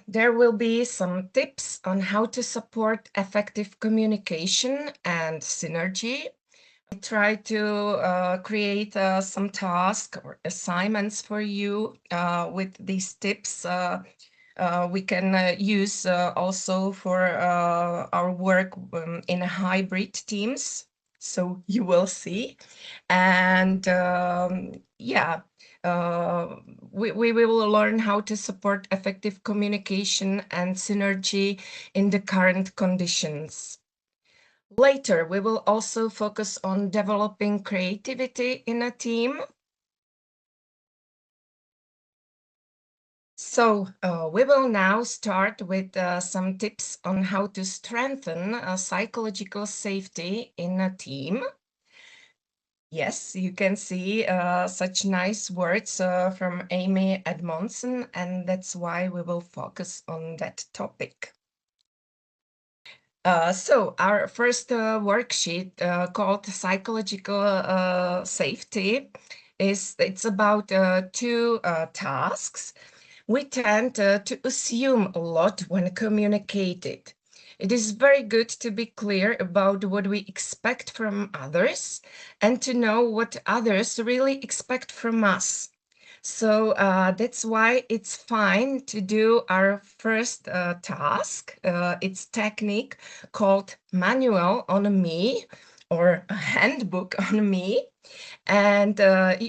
there will be some tips on how to support effective communication and synergy. I try to create some tasks or assignments for you with these tips. We can use also for our work in hybrid teams. So you will see. And yeah, we will learn how to support effective communication and synergy in the current conditions. Later, we will also focus on developing creativity in a team. So we will now start with some tips on how to strengthen psychological safety in a team. Yes, you can see such nice words from Amy Edmondson, and that's why we will focus on that topic. So our first worksheet called psychological safety it's about two tasks. We tend to assume a lot when communicated. It is very good to be clear about what we expect from others and to know what others really expect from us. So that's why it's fine to do our first task. It's technique called manual on me or a handbook on me. And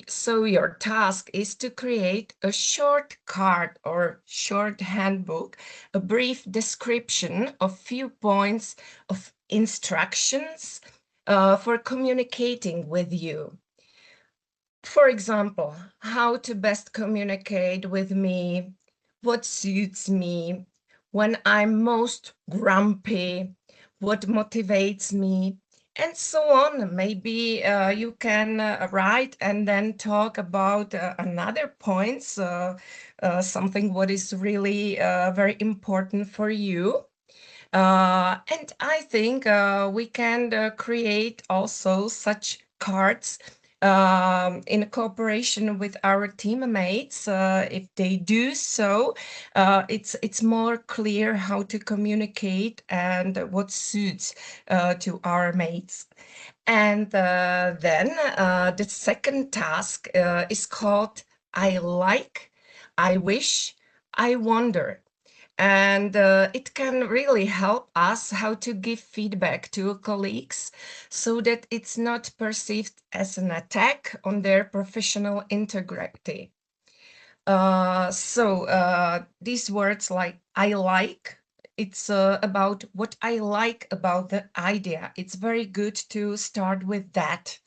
so your task is to create a short card or short handbook, a brief description of few points of instructions for communicating with you. For example, how to best communicate with me, what suits me, when I'm most grumpy, what motivates me, and so on. Maybe you can write and then talk about another points, something what is really very important for you. And I think we can create also such cards in cooperation with our teammates. If they do so, it's more clear how to communicate and what suits to our mates. And then the second task is called I like, I wish, I wonder. And it can really help us how to give feedback to colleagues so that it's not perceived as an attack on their professional integrity. These words like I like, it's about what I like about the idea. It's very good to start with that.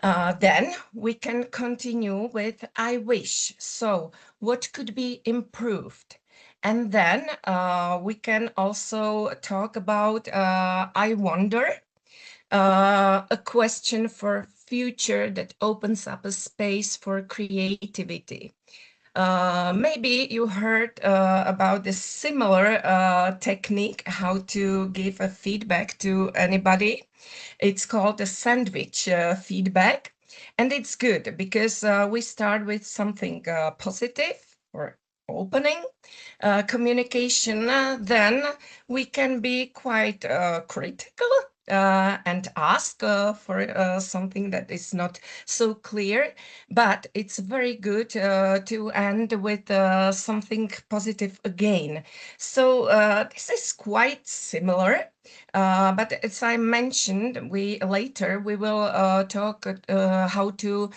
Then we can continue with I wish. So what could be improved? And then we can also talk about I wonder, a question for future that opens up a space for creativity. Maybe you heard about this similar technique, how to give a feedback to anybody. It's called a sandwich feedback. And it's good because we start with something positive or opening communication. Then we can be quite critical and ask for something that is not so clear, but it's very good to end with something positive again. So this is quite similar. But as I mentioned, we will talk how to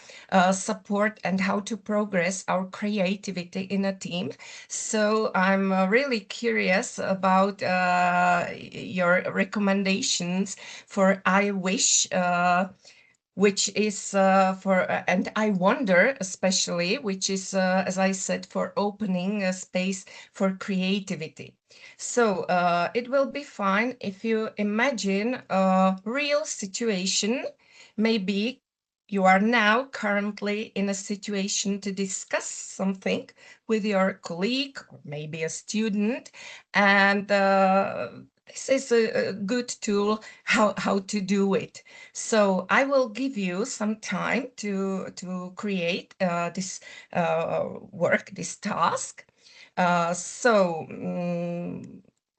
support and how to progress our creativity in a team. So I'm really curious about your recommendations for I wish, which is for, and I wonder especially, which is, as I said, for opening a space for creativity. So it will be fine if you imagine a real situation. Maybe you are now currently in a situation to discuss something with your colleague or maybe a student, and this is a good tool how to do it. So I will give you some time to create this work, this task. So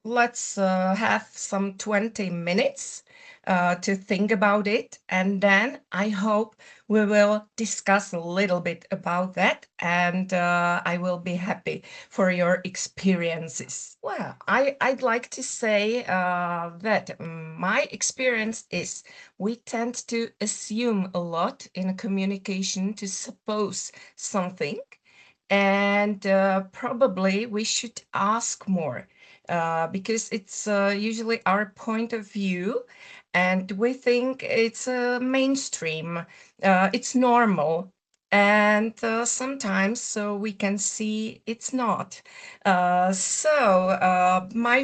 let's have some 20 minutes to think about it. And then I hope we will discuss a little bit about that. And I will be happy for your experiences. Well, I'd like to say that my experience is we tend to assume a lot in a communication, to suppose something, and probably we should ask more because it's usually our point of view, and we think it's mainstream, it's normal. And sometimes so we can see it's not. My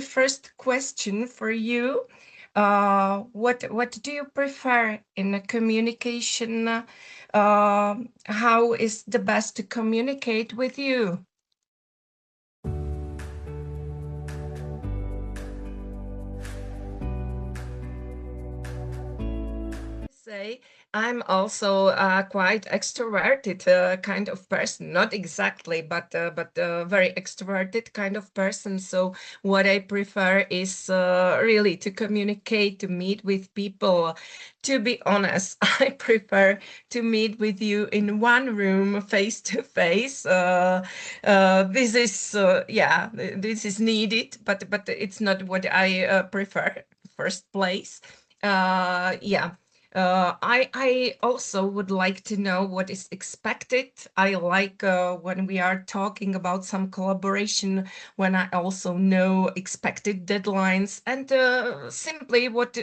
first question for you, what do you prefer in a communication? How is the best to communicate with you? Say I'm also quite extroverted kind of person, not exactly, but very extroverted kind of person. So what I prefer is really to communicate, to meet with people. To be honest, I prefer to meet with you in one room, face to face. This is this is needed, but it's not what I prefer first place. Yeah. I also would like to know what is expected. I like when we are talking about some collaboration, when I also know expected deadlines and simply what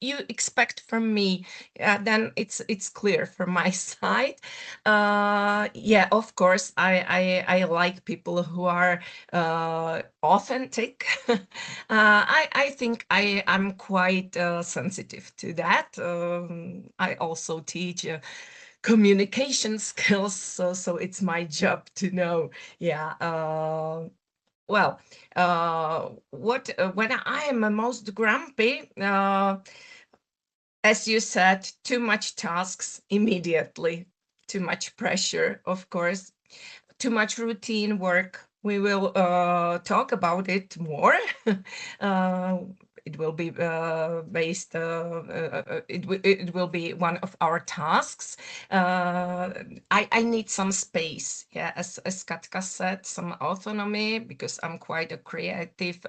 you expect from me. Then it's clear from my side. Yeah, of course, I like people who are authentic. I think I'm quite sensitive to that. I also teach communication skills, so it's my job to know. Yeah. Well, what when I am most grumpy, as you said, too much tasks immediately, too much pressure, of course, too much routine work. We will talk about it more. uh, it will be based. It will be one of our tasks. I need some space. Yeah, as Katka said, some autonomy because I'm quite a creative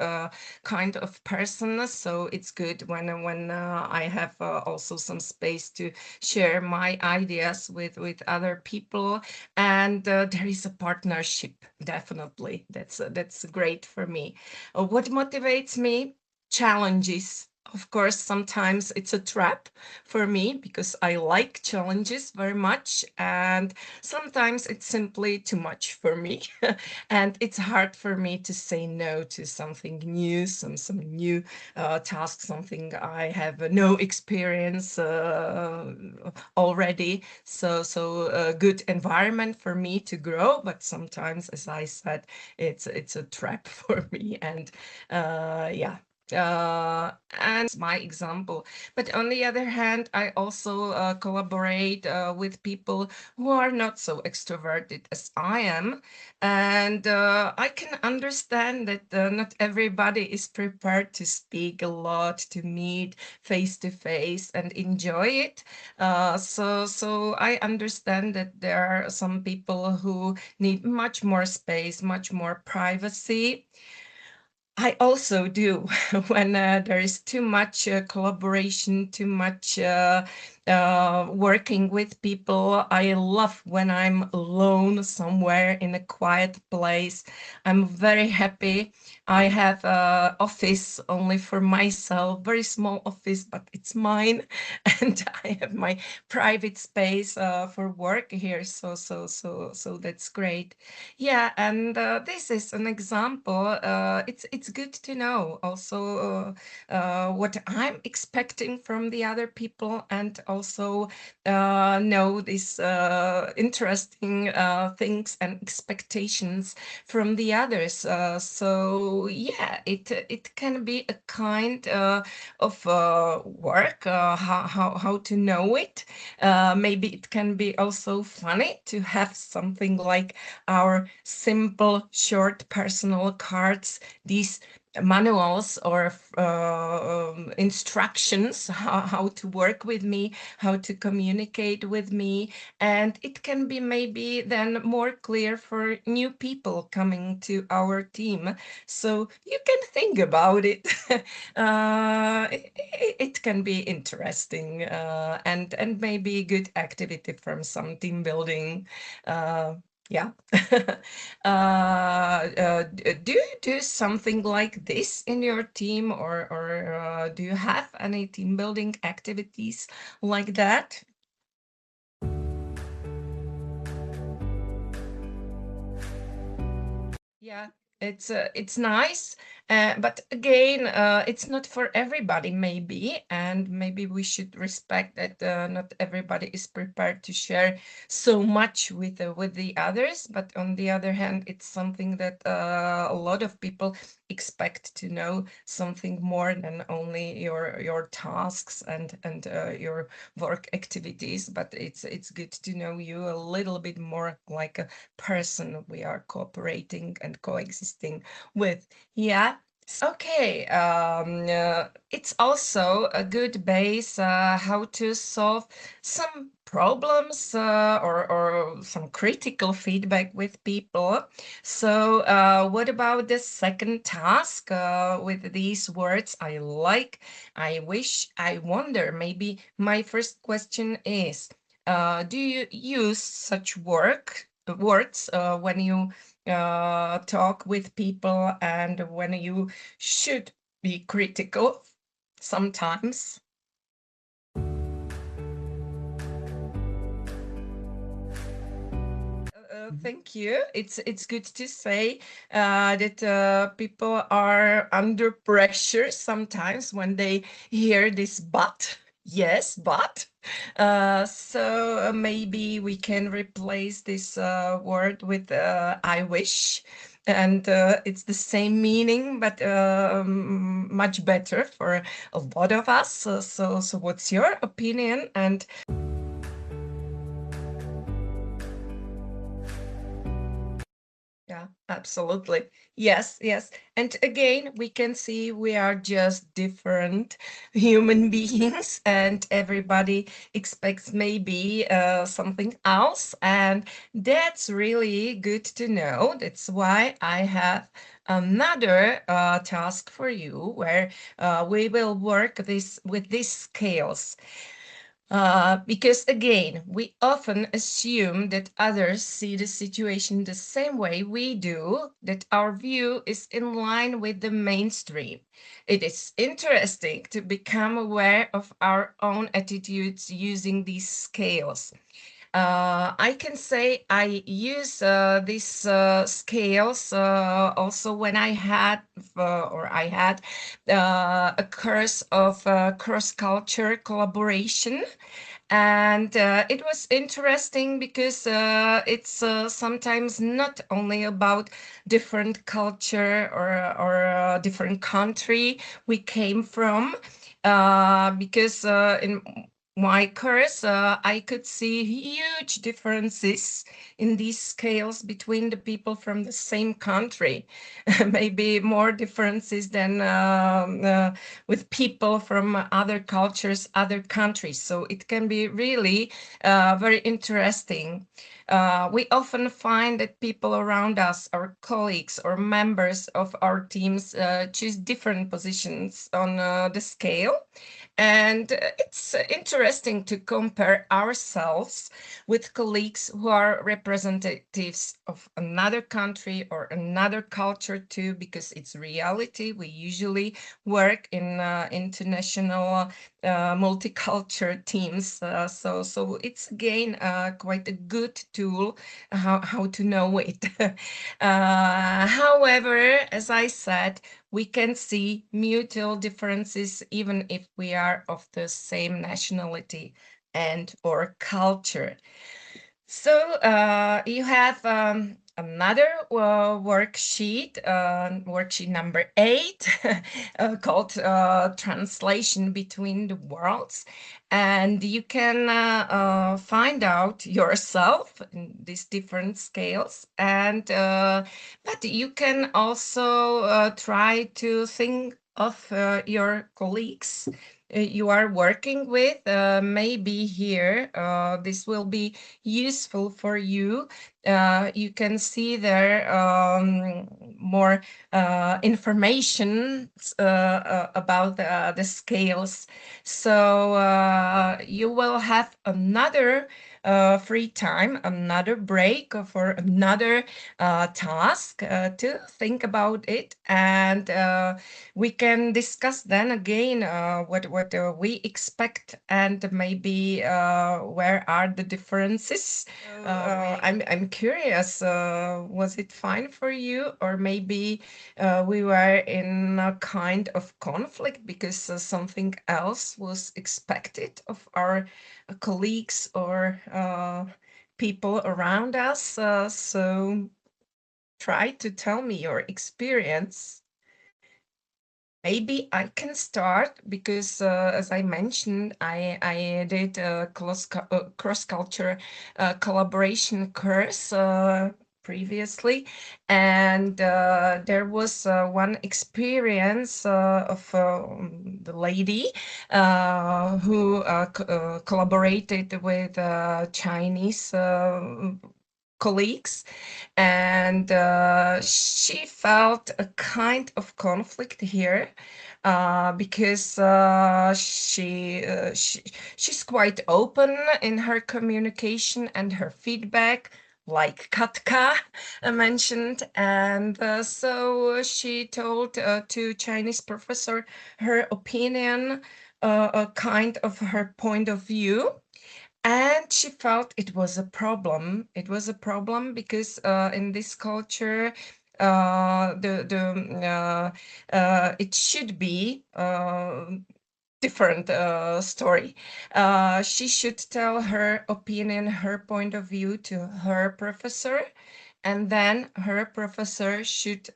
kind of person. So it's good when I have also some space to share my ideas with other people, and there is a partnership. Definitely, that's great for me. What motivates me? Challenges. Of course, sometimes it's a trap for me because I like challenges very much, and sometimes it's simply too much for me. And it's hard for me to say no to something new, some new task, something I have no experience already. So a good environment for me to grow, but sometimes, as I said, it's a trap for me. And yeah. And my example. But on the other hand, I also collaborate with people who are not so extroverted as I am. And I can understand that not everybody is prepared to speak a lot, to meet face to face and enjoy it. So I understand that there are some people who need much more space, much more privacy. I also do when there is too much collaboration, too much working with people. I love when I'm alone somewhere in a quiet place. I'm very happy. I have a office only for myself, very small office, but it's mine, and I have my private space for work here. So that's great. Yeah, and this is an example. It's good to know also what I'm expecting from the other people, and also also know these interesting things and expectations from the others. So yeah, it can be a kind of work, how to know it. Maybe it can be also funny to have something like our simple short personal cards, these manuals or instructions how to work with me, how to communicate with me. And it can be maybe then more clear for new people coming to our team. So you can think about it. It can be interesting, and maybe a good activity from some team building. Yeah. Do you do something like this in your team, or do you have any team building activities like that? Yeah, it's nice, but again, it's not for everybody, maybe, and maybe we should respect that not everybody is prepared to share so much with the others. But on the other hand, it's something that a lot of people expect to know something more than only your tasks and your work activities. But it's good to know you a little bit more like a person we are cooperating and coexisting with. Yeah. Okay, it's also a good base how to solve some problems or some critical feedback with people. So, what about the second task with these words? I like, I wish, I wonder. Maybe my first question is, do you use such words when you talk with people and when you should be critical sometimes? Thank you. It's good to say that people are under pressure sometimes when they hear this but. Yes, but. So maybe we can replace this word with I wish. And it's the same meaning, but much better for a lot of us. So what's your opinion? And yeah, absolutely. Yes, yes. And again, we can see we are just different human beings, and everybody expects maybe something else. And that's really good to know. That's why I have another task for you where we will work this with these scales. Because again, we often assume that others see the situation the same way we do, that our view is in line with the mainstream. It is interesting to become aware of our own attitudes using these scales. I can say I use these scales also when I had a course of cross-culture collaboration. And it was interesting because it's sometimes not only about different culture or different country we came from, because in my course, I could see huge differences in these scales between the people from the same country. Maybe more differences than with people from other cultures, other countries. So it can be really very interesting. We often find that people around us, our colleagues or members of our teams, choose different positions on the scale. And it's interesting to compare ourselves with colleagues who are representatives of another country or another culture too, because it's reality. We usually work in international multicultural teams. So it's again quite a good tool how to know it. However, as I said, we can see mutual differences even if we are of the same nationality. and or culture. So you have another worksheet number 8, called Translation Between the Worlds. And you can find out yourself in these different scales. And but you can also try to think of your colleagues you are working with. Maybe here this will be useful for you. You can see there more information about the scales. So you will have another free time, another break for another task to think about it, and we can discuss then again what we expect, and maybe where are the differences. So I'm curious, was it fine for you, or maybe we were in a kind of conflict because something else was expected of our colleagues or people around us? So try to tell me your experience. Maybe I can start because, as I mentioned, I did a cross-culture collaboration course previously, and there was one experience of the lady who collaborated with Chinese colleagues, and she felt a kind of conflict here because she's quite open in her communication and her feedback, like Katka mentioned, and so she told to Chinese professor her opinion, a kind of her point of view, and she felt it was a problem. It was a problem because in this culture, it should be different story. She should tell her opinion, her point of view to her professor, and then her professor should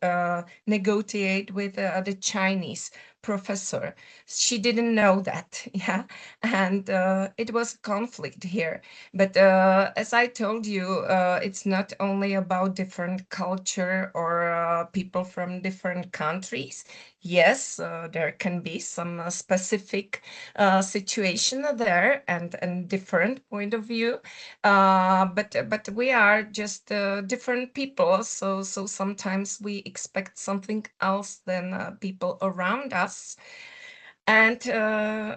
negotiate with the Chinese professor. She didn't know that, yeah, and it was a conflict here. But as I told you, it's not only about different culture or people from different countries. Yes, there can be some specific situation there, and different point of view, but we are just different people, so sometimes we expect something else than people around us, and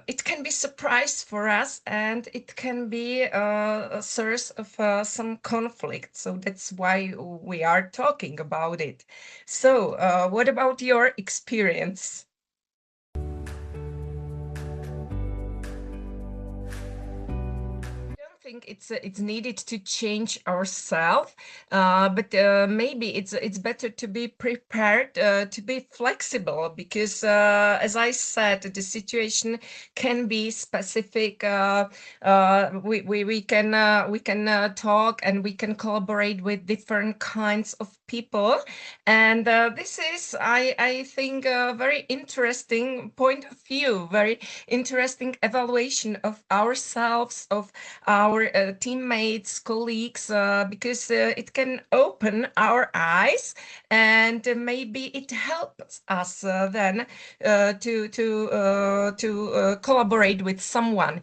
it can be surprise for us, and it can be a source of some conflict. So that's why we are talking about it. So what about your experience? Don't think it's needed to change ourselves, but maybe it's better to be prepared, to be flexible, because as I said, the situation can be specific. We can talk, and we can collaborate with different kinds of people, and this is, I think, a very interesting point of view, very interesting evaluation of ourselves, of our teammates, colleagues, because it can open our eyes, and maybe it helps us then to collaborate with someone.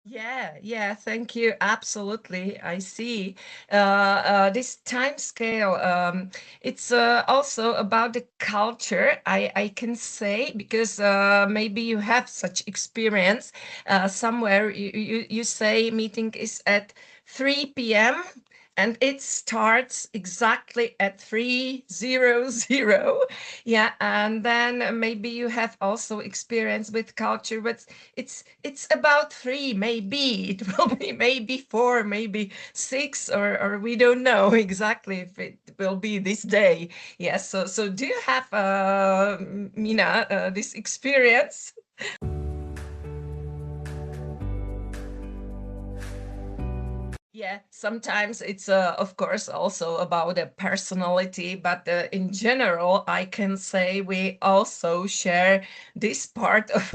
Yeah, yeah, thank you. Absolutely. I see. This time scale, it's also about the culture, I can say, because maybe you have such experience. Somewhere you say meeting is at 3 p.m., and it starts exactly at 300. Yeah, and then maybe you have also experience with culture, but it's about three, maybe it will be maybe four, maybe six, or we don't know exactly if it will be this day. Yes, so do you have Mina, this experience? Yeah, sometimes it's of course also about a personality, but in general, I can say we also share this part of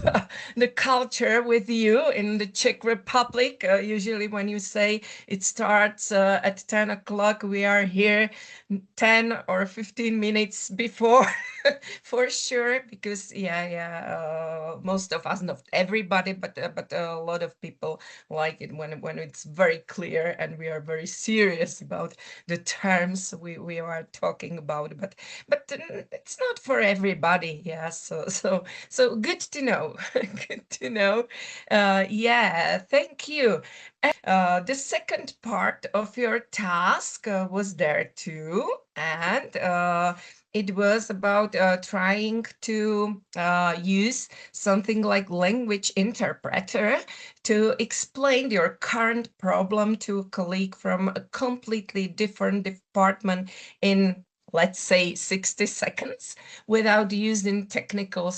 the culture with you in the Czech Republic. Usually, when you say it starts at 10 o'clock, we are here 10 or 15 minutes before. For sure, because most of us, not everybody, but a lot of people like it when it's very clear and we are very serious about the terms we are talking about. But it's not for everybody. Yeah, so good to know. Good to know. Yeah, thank you. The second part of your task was there too, and it was about trying to use something like language interpreter to explain your current problem to a colleague from a completely different department in, let's say, 60 seconds without using technical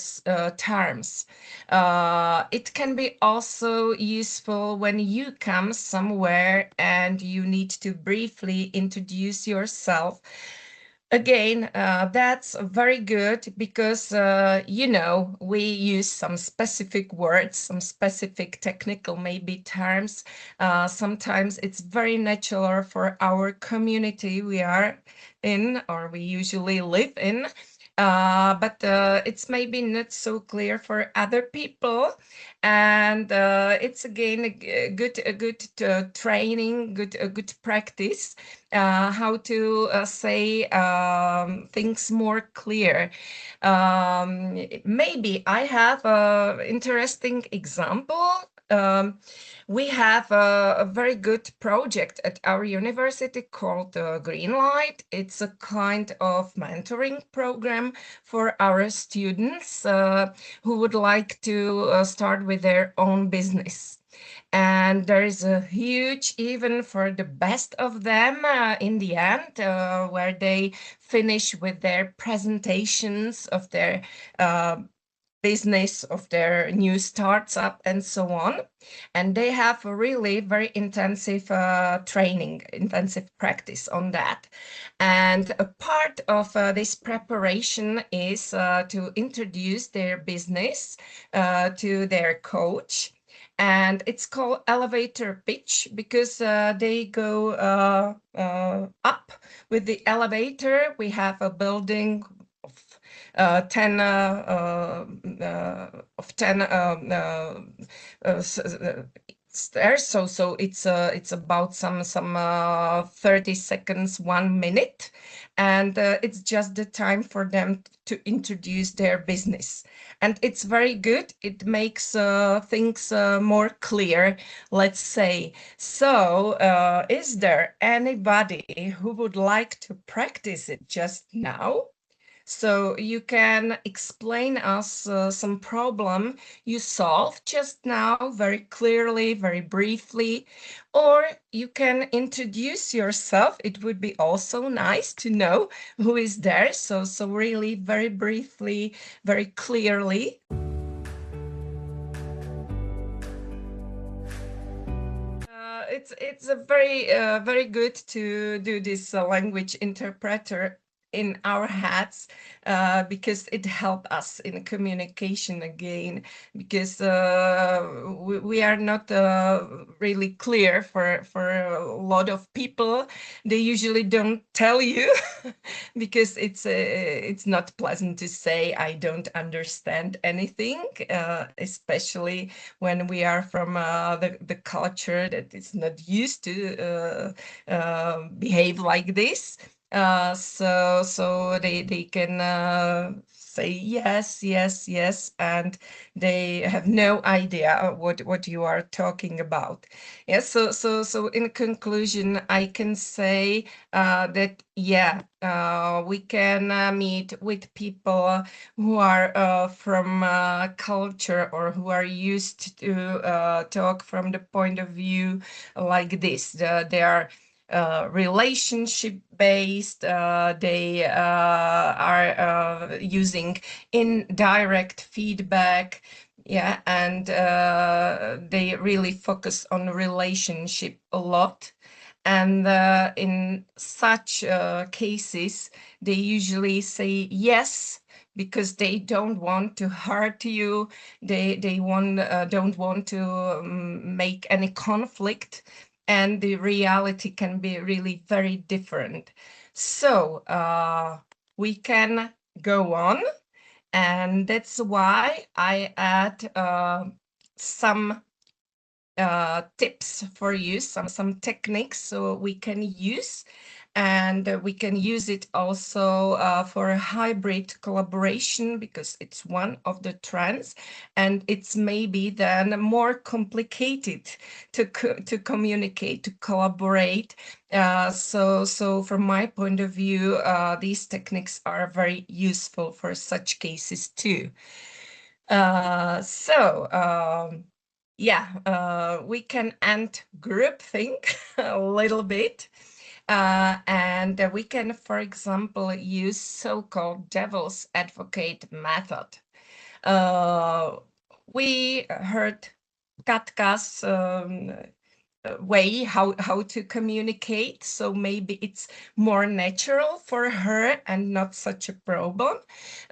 terms. It can be also useful when you come somewhere and you need to briefly introduce yourself. Again, that's very good because, we use some specific words, some specific technical maybe terms. Sometimes it's very natural for our community we are in or we usually live in. But it's maybe not so clear for other people, and it's again a good training, a good practice how to say things more clear. Maybe I have an interesting example. We have a very good project at our university called Green Light. It's a kind of mentoring program for our students who would like to start with their own business. And there is a huge event for the best of them in the end, where they finish with their presentations of their uh, business, of their new startup, and so on. And they have a really very intensive training, intensive practice on that. And a part of this preparation is to introduce their business to their coach. And it's called elevator pitch because they go up with the elevator. We have a building of 10 of 10 stairs. So it's about some 30 seconds, 1 minute, and it's just the time for them to introduce their business. And it's very good. It makes things more clear, let's say. So, is there anybody who would like to practice it just now? So you can explain us some problem you solved just now very clearly, very briefly, or you can introduce yourself. It would be also nice to know who is there. So really very briefly, very clearly. It's a very good to do this language interpreter in our hats because it helps us in communication again, because we are not really clear for a lot of people. They usually don't tell you because it's not pleasant to say I don't understand anything, especially when we are from the culture that is not used to behave like this. So they can say yes, yes, yes, and they have no idea what you are talking about. Yes, so in conclusion, I can say that yeah, we can meet with people who are from culture or who are used to talk from the point of view like this. They are relationship based. They are using indirect feedback. Yeah, and they really focus on relationship a lot. And in such cases, they usually say yes because they don't want to hurt you. They don't want to make any conflict, and the reality can be really very different. So we can go on, and that's why I add some tips for you, some techniques so we can use, and we can use it also for a hybrid collaboration because it's one of the trends, and it's maybe then more complicated to communicate, to collaborate. So from my point of view, these techniques are very useful for such cases too. Yeah, we can end groupthink a little bit. And we can, for example, use so-called devil's advocate method. Uh, we heard Katka's way how to communicate, so maybe it's more natural for her and not such a problem.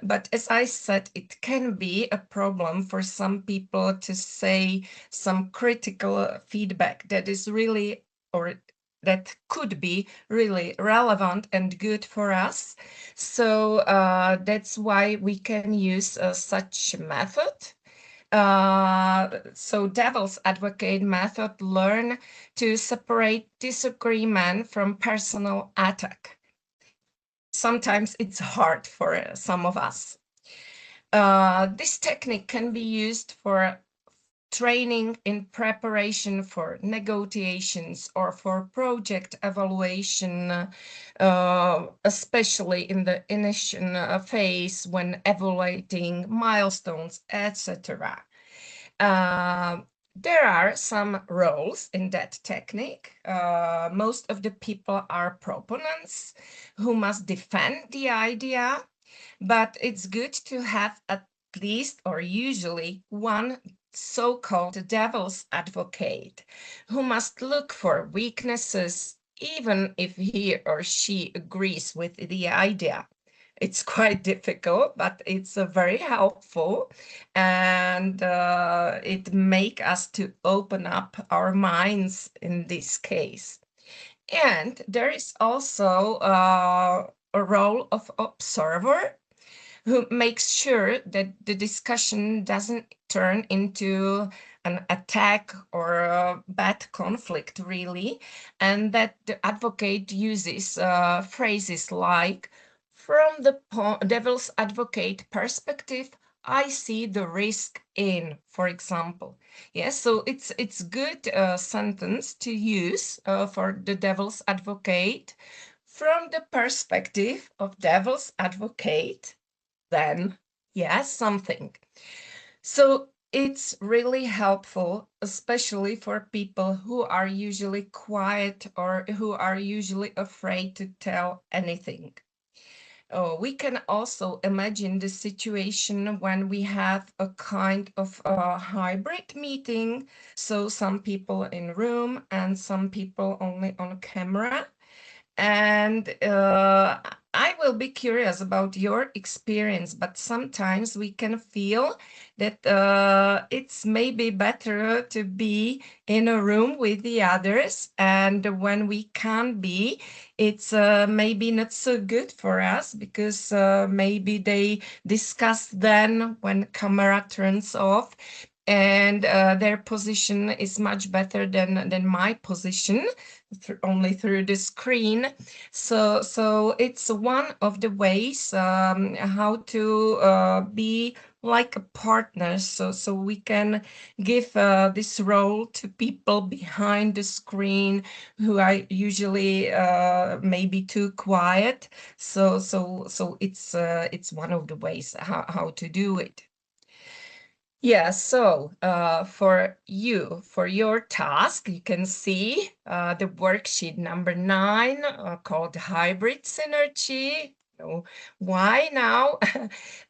But as I said, it can be a problem for some people to say some critical feedback that is really, or that could be really relevant and good for us. So that's why we can use such method. So devil's advocate method learn to separate disagreement from personal attack. Sometimes it's hard for some of us. This technique can be used for training in preparation for negotiations or for project evaluation, especially in the initial phase when evaluating milestones, etc. There are some roles in that technique. Most of the people are proponents who must defend the idea, but it's good to have at least or usually one so-called devil's advocate who must look for weaknesses even if he or she agrees with the idea. It's quite difficult, but it's very helpful, and it make us to open up our minds in this case. And there is also a role of observer who makes sure that the discussion doesn't turn into an attack or a bad conflict, really, and that the advocate uses phrases like, from the devil's advocate perspective, I see the risk in, for example. Yes, so it's good sentence to use for the devil's advocate. From the perspective of devil's advocate, then yes, something. So it's really helpful, especially for people who are usually quiet or who are usually afraid to tell anything. Oh, we can also imagine the situation when we have a kind of a hybrid meeting. So some people in room and some people only on camera. And I will be curious about your experience, but sometimes we can feel that it's maybe better to be in a room with the others. And when we can't be, it's maybe not so good for us because maybe they discuss then when camera turns off. and their position is much better than my position, only through the screen. So it's one of the ways how to be like a partner, so we can give this role to people behind the screen who are usually maybe too quiet. So it's one of the ways how to do it. Yeah, so for you, for your task, you can see the worksheet number 9 called Hybrid Synergy. So why now?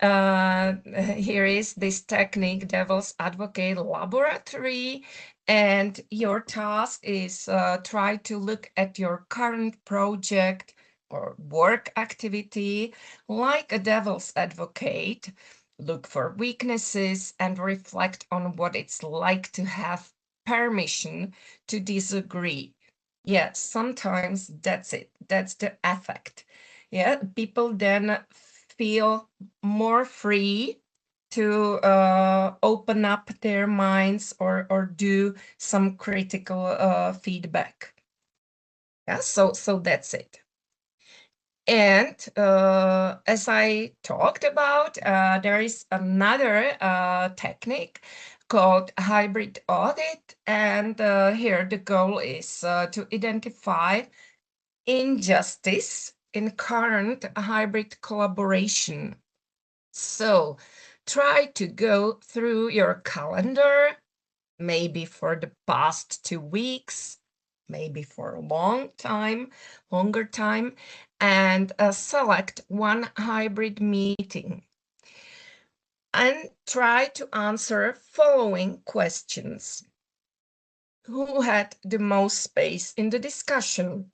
Here is this technique, Devil's Advocate Laboratory. And your task is try to look at your current project or work activity like a devil's advocate. Look for weaknesses and reflect on what it's like to have permission to disagree. Yeah, sometimes that's it. That's the effect. Yeah, people then feel more free to open up their minds or do some critical feedback. Yeah, so that's it. And as I talked about, there is another technique called hybrid audit. And here the goal is to identify injustice in current hybrid collaboration. So try to go through your calendar, maybe for the past 2 weeks, maybe for a longer time, and select one hybrid meeting. And try to answer following questions. Who had the most space in the discussion?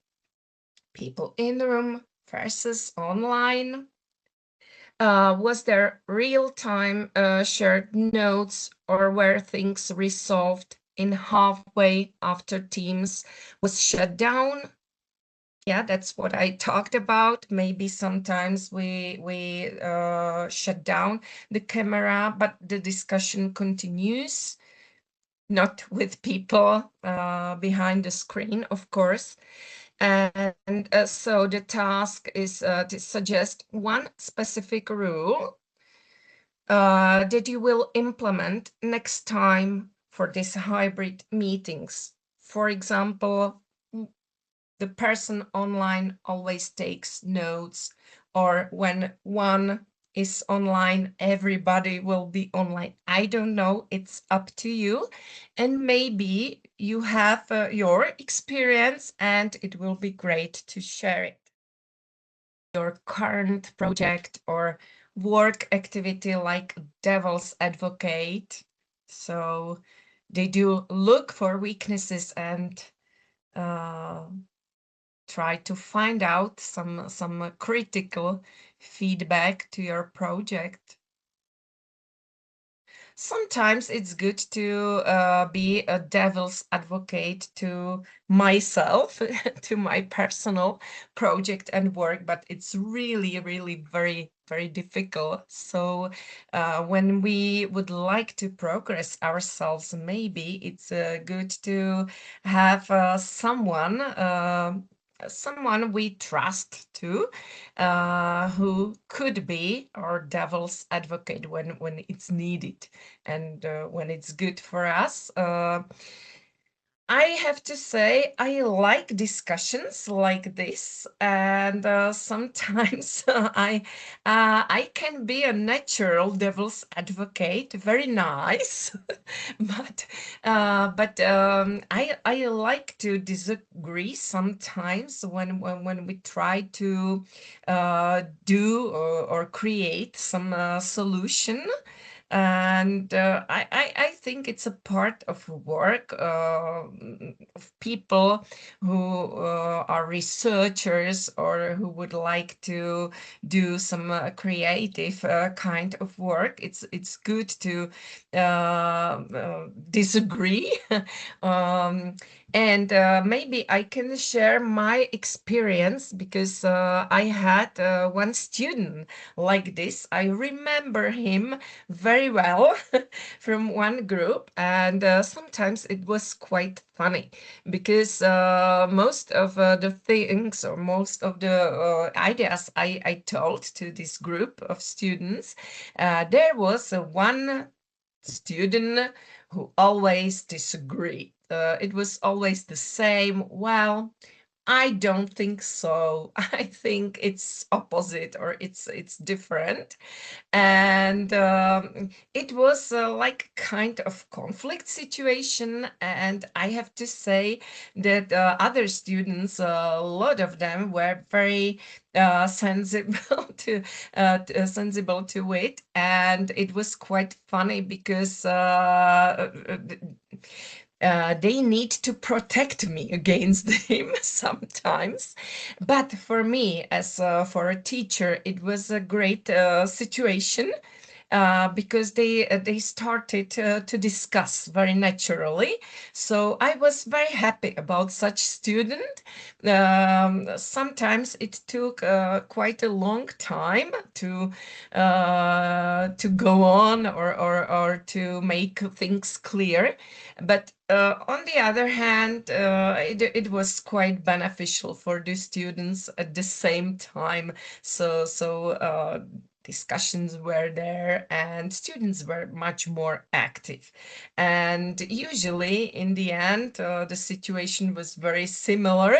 People in the room versus online? Was there real-time shared notes, or were things resolved in halfway after Teams was shut down? Yeah, that's what I talked about. Maybe sometimes we shut down the camera, but the discussion continues, not with people behind the screen, of course. And so the task is to suggest one specific rule that you will implement next time for these hybrid meetings. For example, the person online always takes notes, or when one is online, everybody will be online. I don't know, it's up to you. And maybe you have your experience and it will be great to share it. Your current project or work activity like devil's advocate. So they do look for weaknesses and try to find out some critical feedback to your project. Sometimes it's good to be a devil's advocate to myself, to my personal project and work, but it's really, really very difficult. So when we would like to progress ourselves, maybe it's good to have someone we trust too, who could be our devil's advocate when it's needed and when it's good for us. I have to say, I like discussions like this, and sometimes I can be a natural devil's advocate, very nice, but I like to disagree sometimes when we try to do or create some solution. And I think it's a part of work of people who are researchers or who would like to do some creative kind of work. It's good to disagree. um, and maybe I can share my experience because I had one student like this. I remember him very very well from one group, and sometimes it was quite funny because most of the things or most of the ideas I told to this group of students, there was one student who always disagreed. It was always the same. Well, I don't think so. I think it's opposite or it's different. And it was like kind of conflict situation. And I have to say that other students, a lot of them were very sensible sensible to it, and it was quite funny because they need to protect me against him sometimes. But for me, as for a teacher, it was a great situation because they started to discuss very naturally. So I was very happy about such student. Sometimes it took quite a long time to go on or to make things clear. But on the other hand, it was quite beneficial for the students at the same time. So discussions were there and students were much more active. And usually, in the end, the situation was very similar.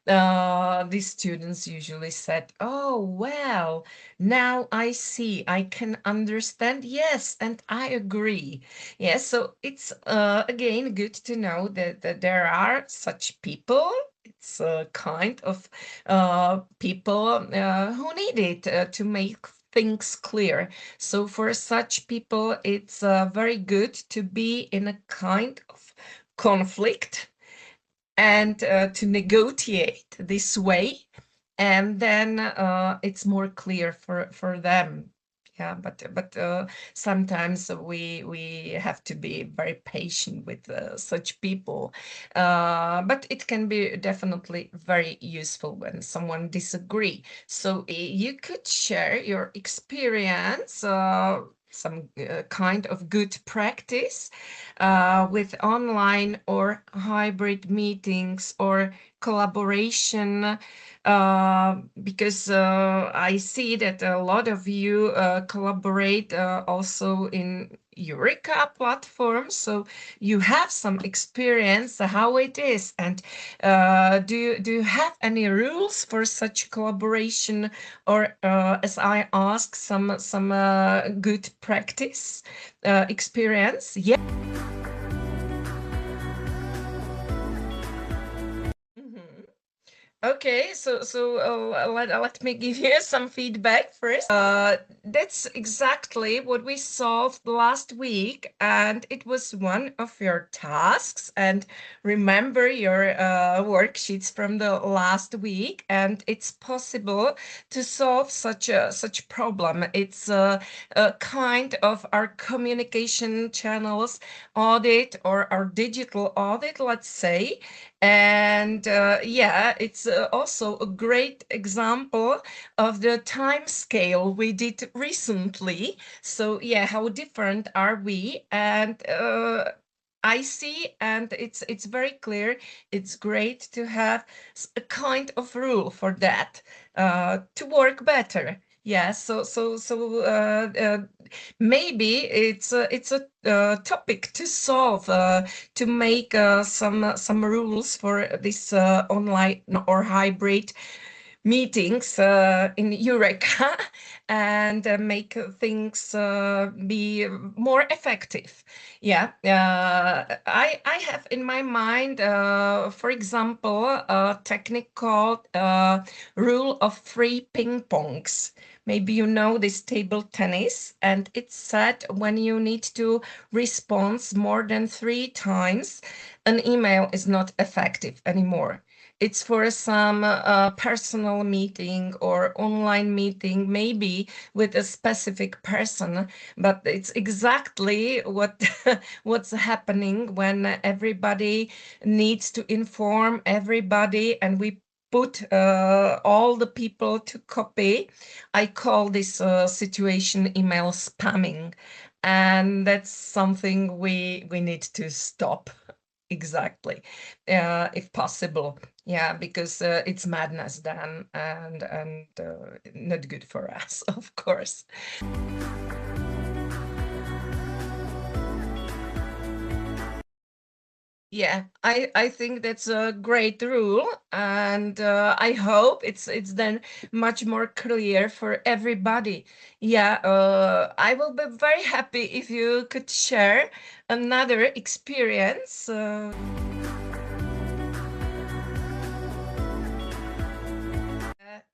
The students usually said, "Oh, well, now I see, I can understand. Yes, and I agree." Yes, so it's again good to know that there are such people. It's a kind of people who need it to make things clear. So for such people, it's very good to be in a kind of conflict and to negotiate this way, and then it's more clear for them. Yeah, but sometimes we have to be very patient with such people. But it can be definitely very useful when someone disagree. So you could share your experience, some kind of good practice with online or hybrid meetings or collaboration, because I see that a lot of you collaborate also in Eureka platform, so you have some experience how it is. And do you have any rules for such collaboration, or as I ask, some good practice experience? Yeah. Mhm. Okay, so let me give you some feedback first. That's exactly what we solved last week, and it was one of your tasks. And remember your worksheets from the last week, and it's possible to solve such problem. It's a kind of our communication channels audit or our digital audit, let's say. And yeah, it's also a great example of the time scale we did recently. So yeah, how different are we? And I see, and it's very clear. It's great to have a kind of rule for that to work better. Yeah, maybe it's a topic to solve, to make some rules for this online or hybrid meetings in Eureka and make things be more effective. Yeah, I have in my mind, for example, a technique called rule of three ping pongs. Maybe you know this table tennis, and it's said when you need to respond more than 3 times, an email is not effective anymore. It's for some personal meeting or online meeting, maybe with a specific person, but it's exactly what's happening when everybody needs to inform everybody and we put all the people to copy. I call this situation email spamming. and that's something we need to stop. Exactly, if possible. Yeah, because it's madness then, and not good for us, of course. Yeah, I think that's a great rule, and I hope it's then much more clear for everybody. Yeah, I will be very happy if you could share another experience.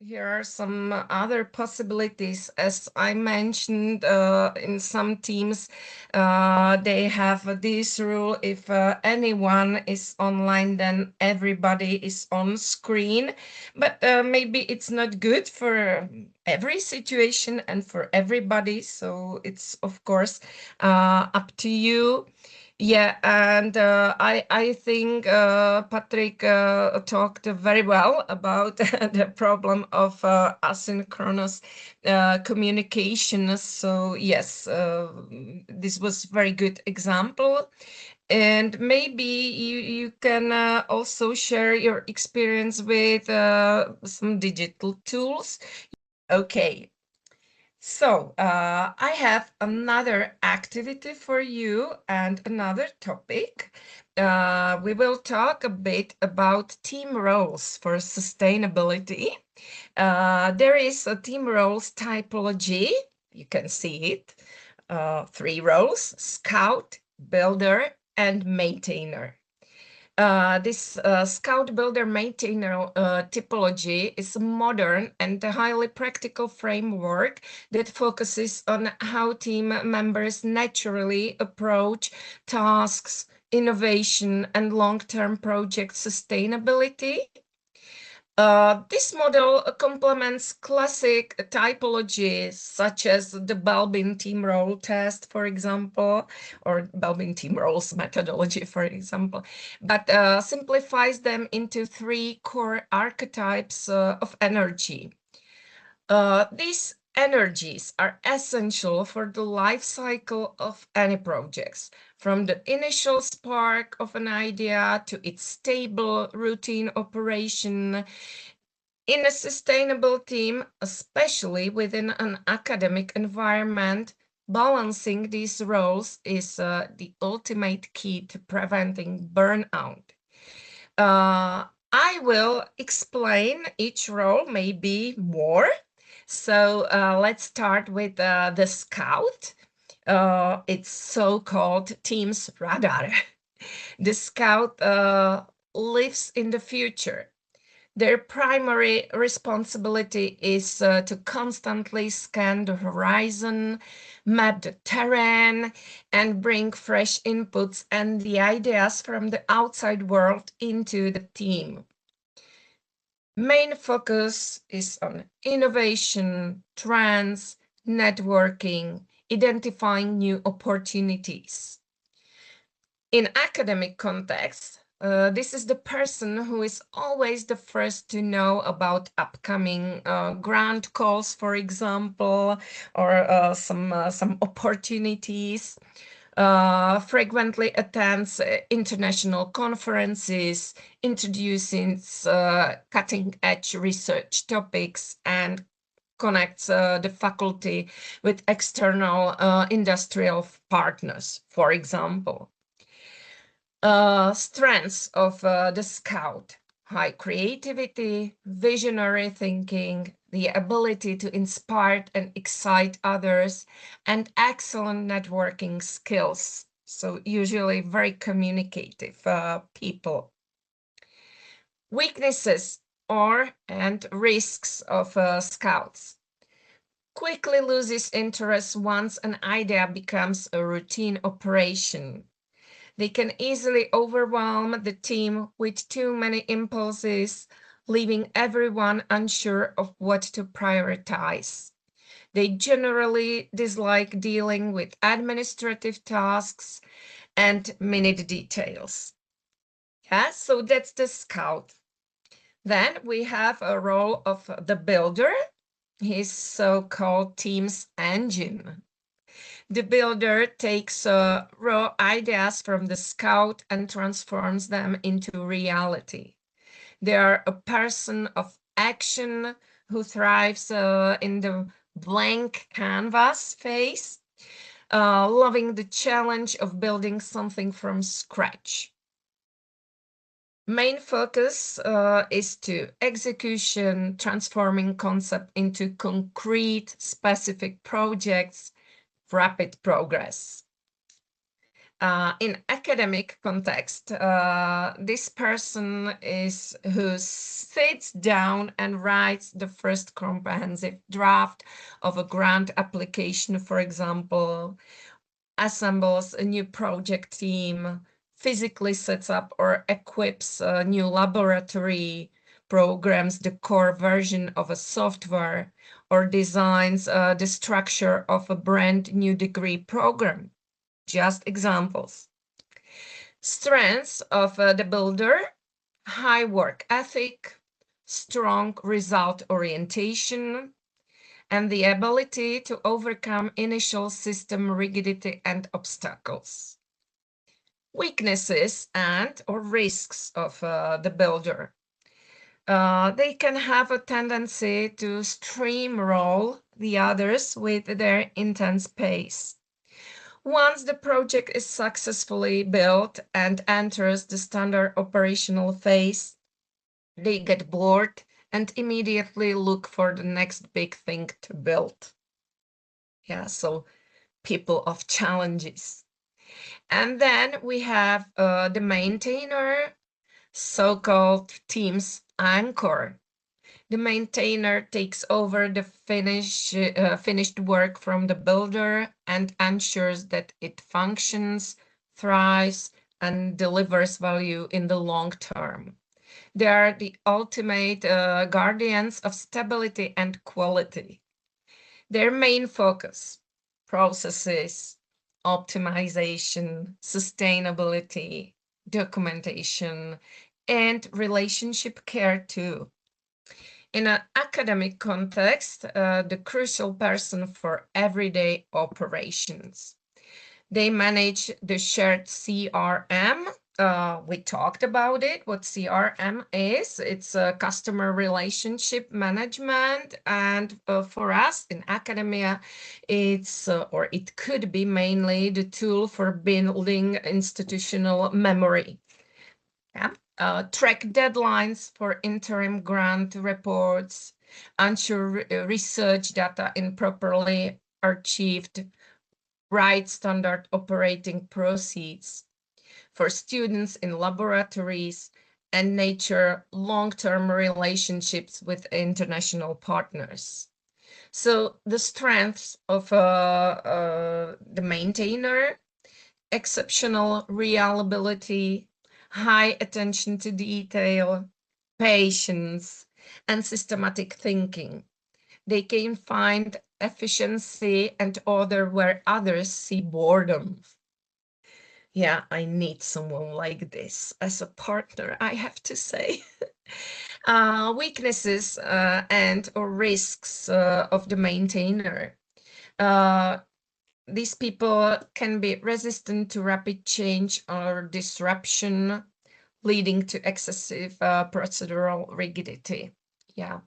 Here are some other possibilities. As I mentioned, in some teams, they have this rule: if anyone is online, then everybody is on screen. But maybe it's not good for every situation and for everybody. So it's, of course, up to you. Yeah, and I think Patrick talked very well about the problem of asynchronous communication. So yes, this was very good example. And maybe you can also share your experience with some digital tools. Okay, so, I have another activity for you and another topic. We will talk a bit about team roles for sustainability. There is a team roles typology. You can see it. Three roles: scout, builder, and maintainer. This Scout Builder Maintainer typology is a modern and a highly practical framework that focuses on how team members naturally approach tasks, innovation, and long-term project sustainability. This model complements classic typologies such as the Belbin team role test, for example, or Belbin team roles methodology, for example, but simplifies them into three core archetypes of energy. These energies are essential for the life cycle of any projects, from the initial spark of an idea to its stable routine operation. In a sustainable team, especially within an academic environment, balancing these roles is the ultimate key to preventing burnout. I will explain each role maybe more. So let's start with the scout. It's so-called team's radar. The scout lives in the future. Their primary responsibility is to constantly scan the horizon, map the terrain, and bring fresh inputs and the ideas from the outside world into the team. Main focus is on innovation, trends, networking, identifying new opportunities. In academic context, this is the person who is always the first to know about upcoming grant calls, for example, or some opportunities. Frequently attends international conferences, introducing cutting-edge research topics, and connects the faculty with external industrial partners, for example. Strengths of the scout: high creativity, visionary thinking, the ability to inspire and excite others, and excellent networking skills. So usually very communicative people. Weaknesses and risks of scouts: quickly loses interest once an idea becomes a routine operation. They can easily overwhelm the team with too many impulses, leaving everyone unsure of what to prioritize. They generally dislike dealing with administrative tasks and minute details. Yeah, so that's the scout. Then we have a role of the builder, his so-called team's engine. The builder takes raw ideas from the scout and transforms them into reality. They are a person of action who thrives in the blank canvas phase, loving the challenge of building something from scratch. Main focus is to execution, transforming concept into concrete, specific projects, rapid progress. In academic context, this person is who sits down and writes the first comprehensive draft of a grant application, for example, assembles a new project team, physically sets up or equips a new laboratory, programs the core version of a software, or designs the structure of a brand new degree program. Just examples. Strengths of the builder: high work ethic, strong result orientation, and the ability to overcome initial system rigidity and obstacles. Weaknesses and or risks of the builder. They can have a tendency to steamroll the others with their intense pace. Once the project is successfully built and enters the standard operational phase, they get bored and immediately look for the next big thing to build. Yeah, so people of challenges. And then we have the maintainer, so-called team's anchor. The maintainer takes over the finished work from the builder and ensures that it functions, thrives, and delivers value in the long term. They are the ultimate guardians of stability and quality. Their main focus: processes, optimization, sustainability, documentation, and relationship care too. In an academic context, the crucial person for everyday operations. They manage the shared CRM. We talked about it, what CRM is. It's a customer relationship management. And for us in academia, it's, or it could be mainly the tool for building institutional memory. Yeah. Track deadlines for interim grant reports, ensure research data is properly archived, write standard operating procedures for students in laboratories, and nurture long-term relationships with international partners. So the strengths of the maintainer: exceptional reliability, high attention to detail, patience, and systematic thinking. They can find efficiency and order where others see boredom. Yeah, I need someone like this as a partner, I have to say. Weaknesses and or risks of the maintainer. These people can be resistant to rapid change or disruption, leading to excessive procedural rigidity. Yeah.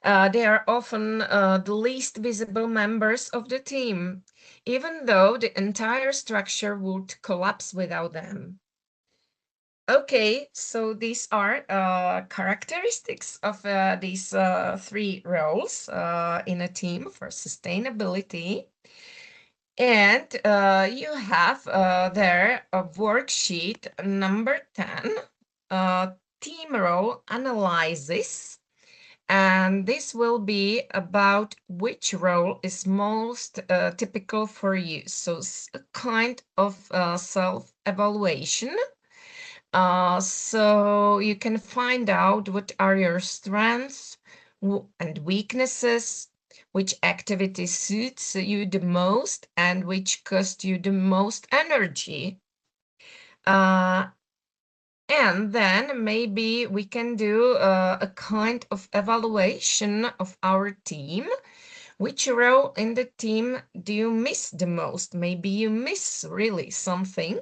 They are often the least visible members of the team, even though the entire structure would collapse without them. Okay, so these are characteristics of these three roles in a team for sustainability. And you have there a worksheet number 10, team role analysis. And this will be about which role is most typical for you. So a kind of self-evaluation. So you can find out what are your strengths and weaknesses, which activity suits you the most, and which cost you the most energy. And then maybe we can do a kind of evaluation of our team Which role in the team do you miss the most? Maybe you miss really something.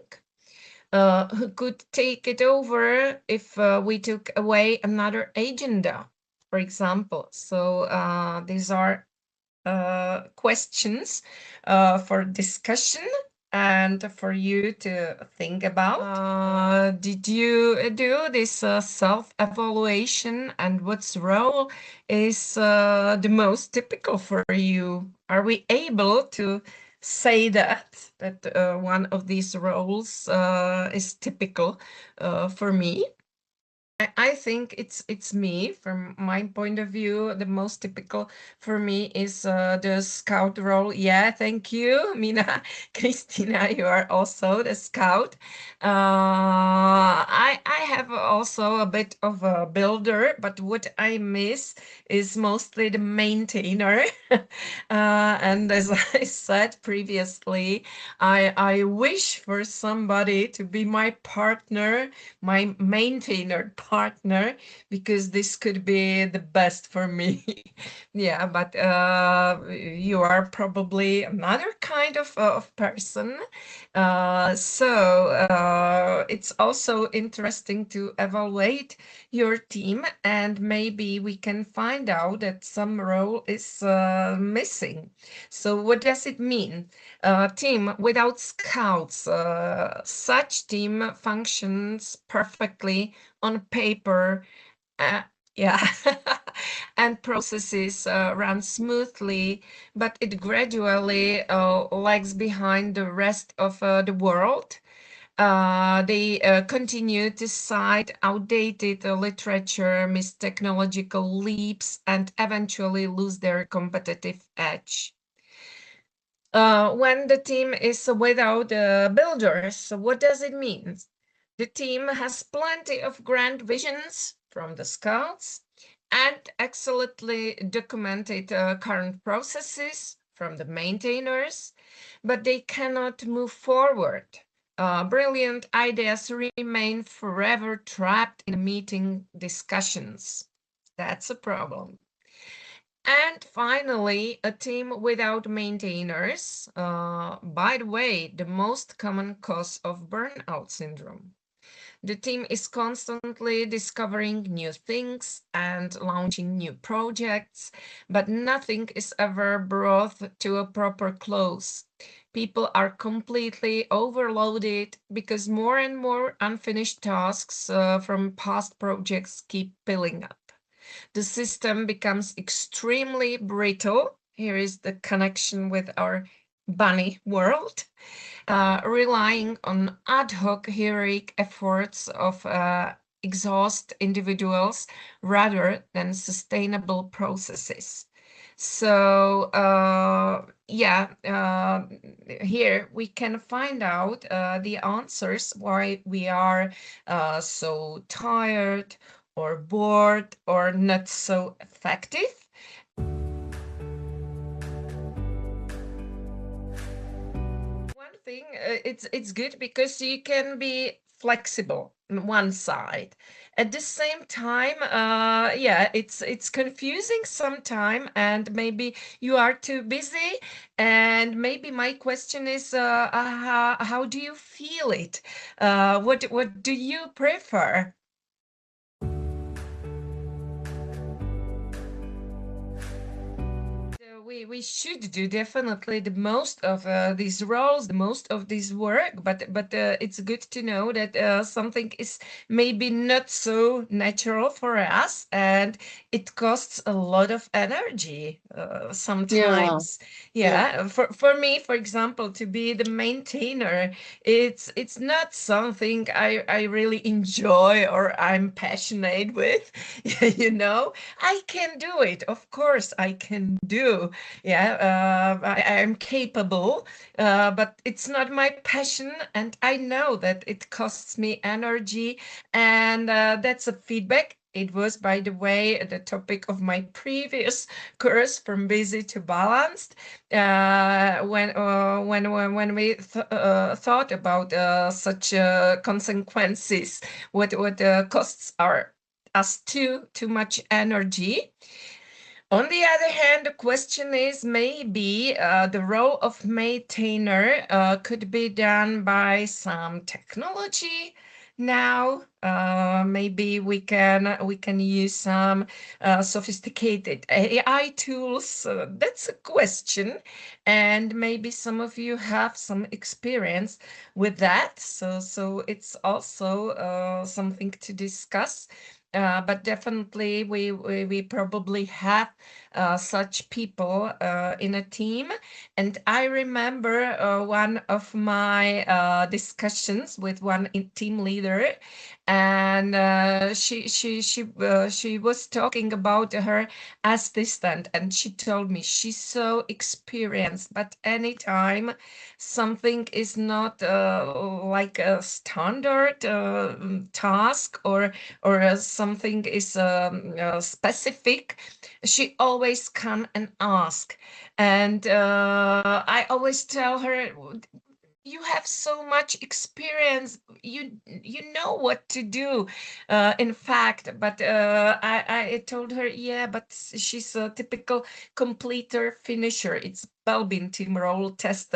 Who could take it over if we took away another agenda, for example? So these are questions for discussion and for you to think about. Did you do this self-evaluation, and what's role is the most typical for you? Are we able to say that one of these roles is typical for me? I think it's me. From my point of view, the most typical for me is the scout role. Yeah, thank you, Mina. Christina, you are also the scout. I have also a bit of a builder, but what I miss is mostly the maintainer. And as I said previously, I wish for somebody to be my partner, my maintainer partner, because this could be the best for me. Yeah, but you are probably another kind of person. So it's also interesting to evaluate your team, and maybe we can find out that some role is missing. So what does it mean? Team without scouts. Such team functions perfectly on paper. Uh, yeah, and processes run smoothly, but it gradually lags behind the rest of the world. They continue to cite outdated literature, miss technological leaps, and eventually lose their competitive edge. When the team is without builders, so what does it mean? The team has plenty of grand visions from the scouts and excellently documented current processes from the maintainers, but they cannot move forward. Brilliant ideas remain forever trapped in meeting discussions. That's a problem. And finally, a team without maintainers. By the way, the most common cause of burnout syndrome. The team is constantly discovering new things and launching new projects, but nothing is ever brought to a proper close. People are completely overloaded because more and more unfinished tasks from past projects keep piling up. The system becomes extremely brittle. Here is the connection with our bunny world, relying on ad hoc heroic efforts of exhaust individuals rather than sustainable processes. So yeah, here we can find out the answers why we are so tired or bored or not so effective. One thing, it's good because you can be flexible on one side. At the same time, yeah, it's confusing sometime, and maybe you are too busy. And maybe my question is, how do you feel it? What do you prefer? We should do definitely the most of these roles, the most of this work, but it's good to know that something is maybe not so natural for us, and it costs a lot of energy Yeah, sometimes. yeah, Yeah, for me, for example, to be the maintainer, it's not something I really enjoy or I'm passionate with. You know, I can do it. Of course, I can do. Yeah, I am capable, but it's not my passion, and I know that it costs me energy, and that's a feedback. It was, by the way, the topic of my previous course, From Busy to Balanced, when we thought about such consequences, what costs are us too much energy. On the other hand, the question is maybe the role of maintainer could be done by some technology now. Maybe we can use some sophisticated AI tools. That's a question, and maybe some of you have some experience with that. So it's also something to discuss. But definitely, we probably have such people in a team. And I remember one of my discussions with one team leader, and she was talking about her assistant, and she told me she's so experienced, but anytime something is not like a standard task, or something is specific, she always come and ask. And I always tell her, you have so much experience, you know what to do, in fact. But I told her, yeah, but she's a typical completer finisher. It's wellbeing team role test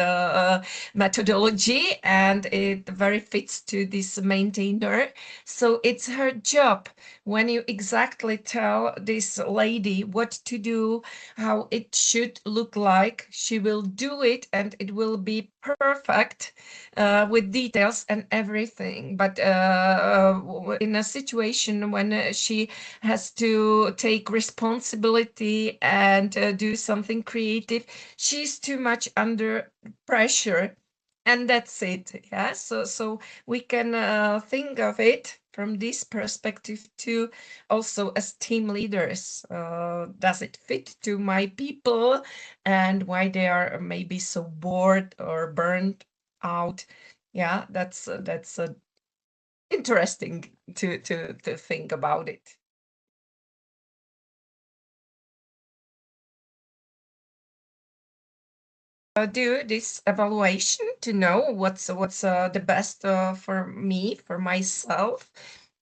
methodology, and it very fits to this maintainer. So it's her job. When you exactly tell this lady what to do, how it should look like, she will do it, and it will be perfect, with details and everything. But in a situation when she has to take responsibility and do something creative, she's too much under pressure, and that's it. Yeah, so we can think of it from this perspective too, also as team leaders. Does it fit to my people, and why they are maybe so bored or burned out? Yeah, that's interesting to think about it. Do this evaluation to know what's the best for me, for myself.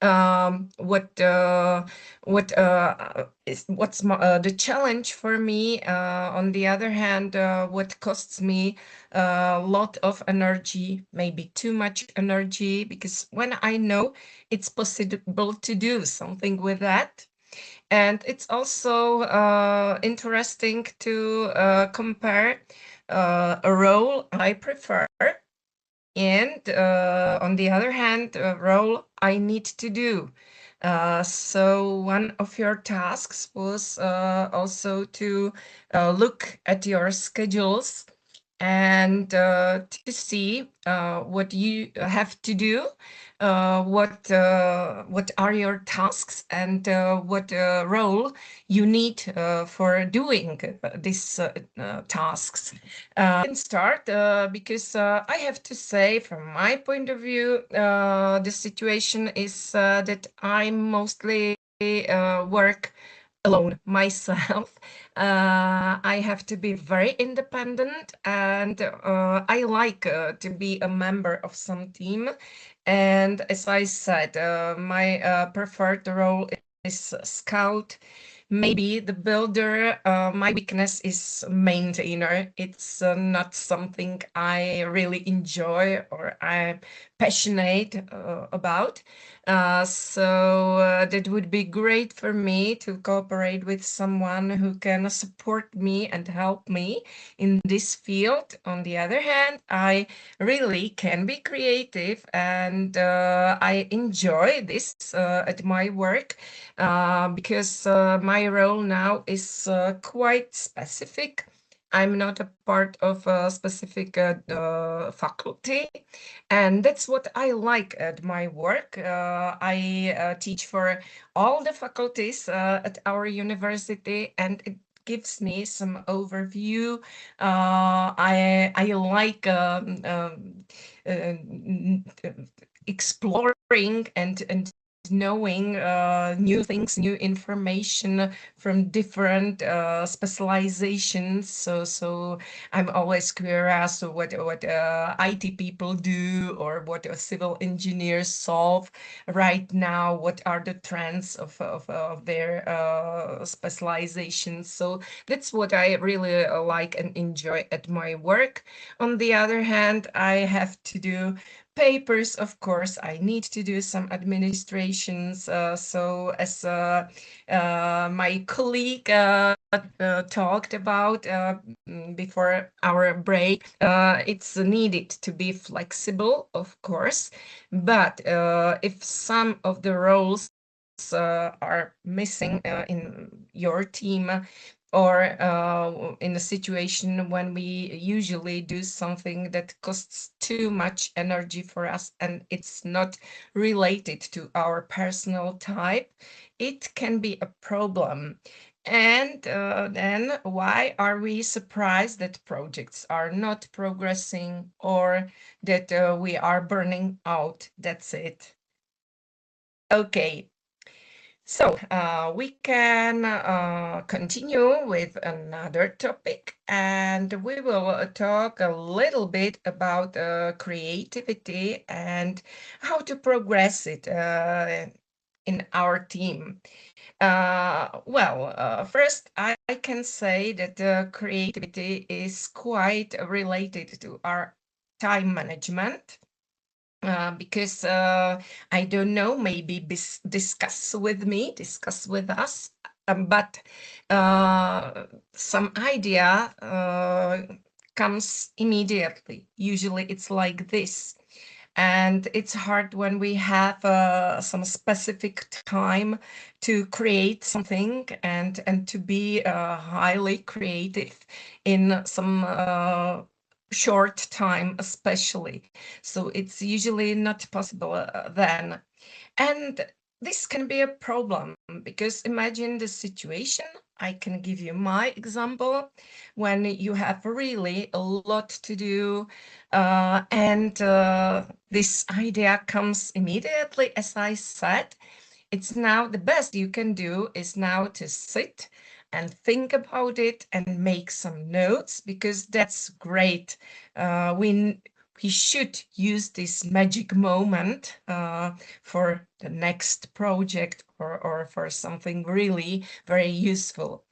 What's the challenge for me? On the other hand, what costs me a lot of energy, maybe too much energy, because when I know it's possible to do something with that. And it's also interesting to compare a role I prefer, and on the other hand, a role I need to do. So one of your tasks was also to look at your schedules and to see what you have to do, what are your tasks, and what role you need for doing these tasks. I can start because I have to say, from my point of view, the situation is that I mostly work alone myself. I have to be very independent, and I like to be a member of some team. And as I said, my preferred role is scout, maybe the builder. My weakness is maintainer. It's not something I really enjoy or I'm passionate about. So that would be great for me to cooperate with someone who can support me and help me in this field. On the other hand, I really can be creative, and I enjoy this at my work, because my role now is quite specific. I'm not a part of a specific faculty, and that's what I like at my work. I teach for all the faculties at our university, and it gives me some overview. I like exploring and knowing new things, new information from different specializations. So I'm always curious what IT people do, or what civil engineers solve right now. What are the trends of their specializations? So that's what I really like and enjoy at my work. On the other hand, I have to do papers. Of course, I need to do some administrations. So as my colleague talked about before our break, it's needed to be flexible, of course, but if some of the roles are missing in your team, or in a situation when we usually do something that costs too much energy for us and it's not related to our personal type, it can be a problem. And then why are we surprised that projects are not progressing, or that we are burning out? That's it. Okay. So we can continue with another topic, and we will talk a little bit about creativity and how to progress it in our team. First, I can say that creativity is quite related to our time management. Because I don't know, maybe discuss with us, but some idea comes immediately. Usually it's like this. And it's hard when we have some specific time to create something, and to be highly creative in some short time, especially. So it's usually not possible then. And this can be a problem, because imagine the situation. I can give you my example. When you have really a lot to do, and this idea comes immediately, as I said, it's now the best you can do is now to sit and think about it and make some notes, because that's great. We should use this magic moment for the next project, or for something really very useful.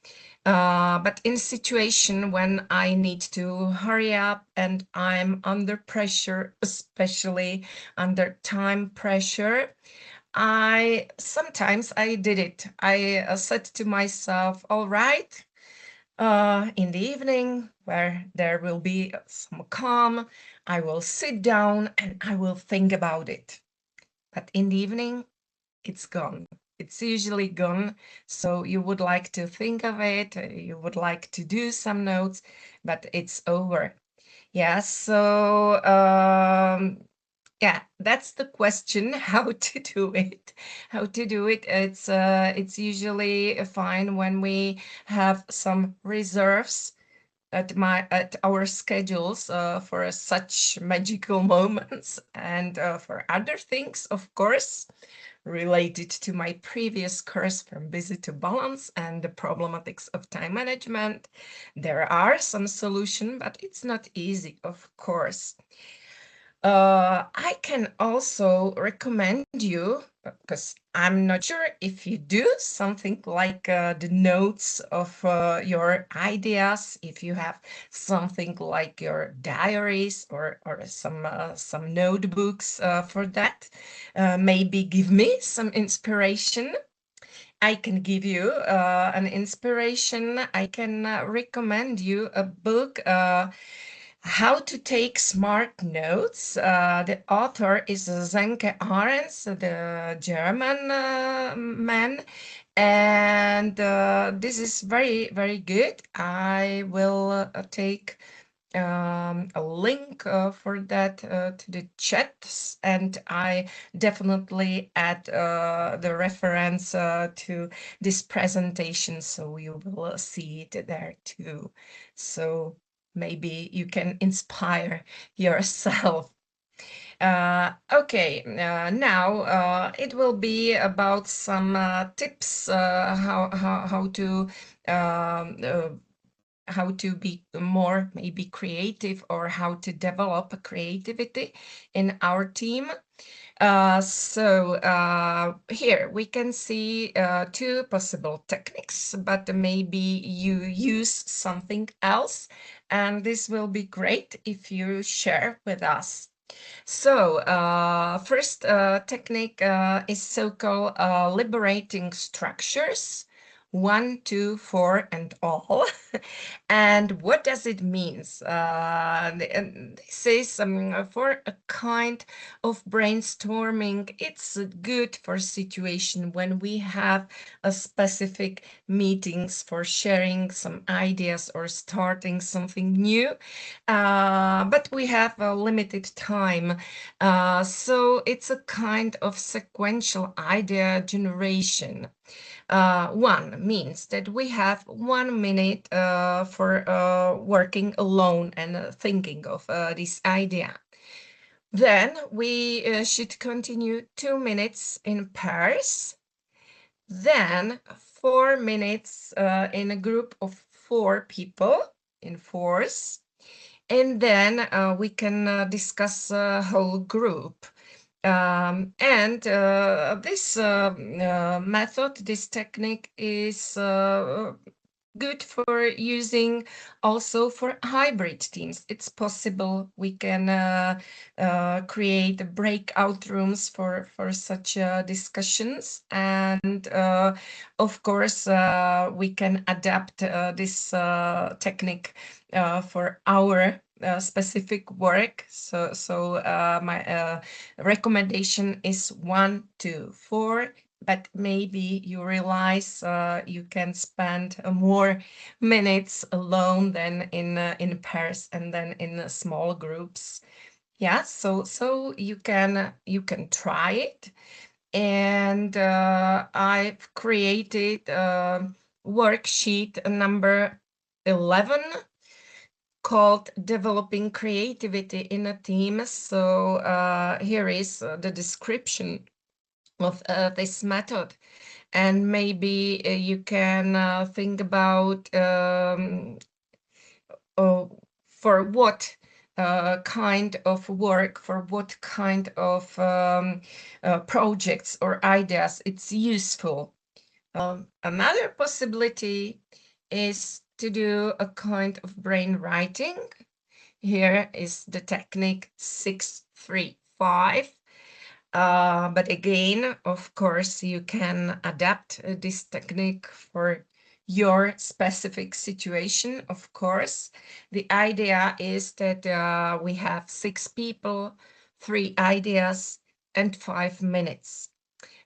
But in a situation when I need to hurry up and I'm under pressure, especially under time pressure, I sometimes I did it. I said to myself, all right, in the evening, where there will be some calm, I will sit down and I will think about it. But in the evening, it's gone. It's usually gone. So you would like to think of it, you would like to do some notes, but it's over. Yeah, so yeah, that's the question, how to do it. How to do it. It's usually fine when we have some reserves at our schedules for such magical moments, and for other things, of course, related to my previous course, From Busy to Balance, and the problematics of time management. There are some solutions, but it's not easy, of course. I can also recommend you, because I'm not sure if you do something like the notes of your ideas, if you have something like your diaries, or some notebooks for that. Maybe give me some inspiration. I can give you an inspiration. I can recommend you a book. How to Take Smart Notes. The author is Zenke Arens, the German man, and this is very, very good. I will take a link for that to the chats, and I definitely add the reference to this presentation, so you will see it there too. So maybe you can inspire yourself. Okay, now it will be about some tips um, uh, how to be more maybe creative or how to develop creativity in our team. Here we can see two possible techniques, but maybe you use something else, and this will be great if you share with us. First technique is so-called liberating structures, 1, 2, 4, and all. And what does it mean? This is for a kind of brainstorming. It's good for situation when we have a specific meetings for sharing some ideas or starting something new, but we have a limited time. So it's a kind of sequential idea generation. One means that we have 1 minute for working alone and thinking of this idea. Then we should continue 2 minutes in pairs. Then 4 minutes in a group of 4 people in fours. And then we can discuss a whole group. This method, this technique is good for using also for hybrid teams. It's possible we can create breakout rooms for such discussions. And of course, we can adapt this technique for our specific work. My recommendation is 1, 2, 4, but maybe you realize you can spend more minutes alone than in pairs and then in small groups. Yeah, so you can try it. And I've created worksheet number 11 called Developing Creativity in a Team. So here is the description of this method. And maybe you can think about for what kind of work, for what kind of projects or ideas it's useful. Another possibility is to do a kind of brainwriting. Here is the technique 6-3-5. But again, of course, you can adapt this technique for your specific situation, of course. The idea is that we have 6 people, 3 ideas, and 5 minutes.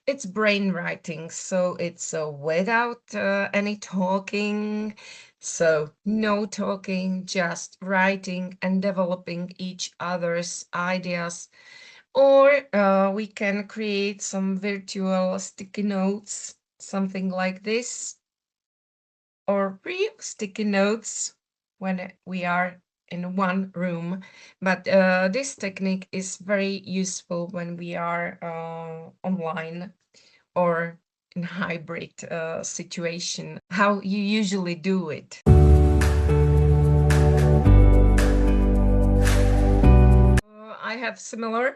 It's brainwriting, so it's without any talking. So no talking, just writing and developing each other's ideas. Or we can create some virtual sticky notes, something like this, or real sticky notes when we are in one room. But this technique is very useful when we are online or in hybrid situation. How you usually do it? I have similar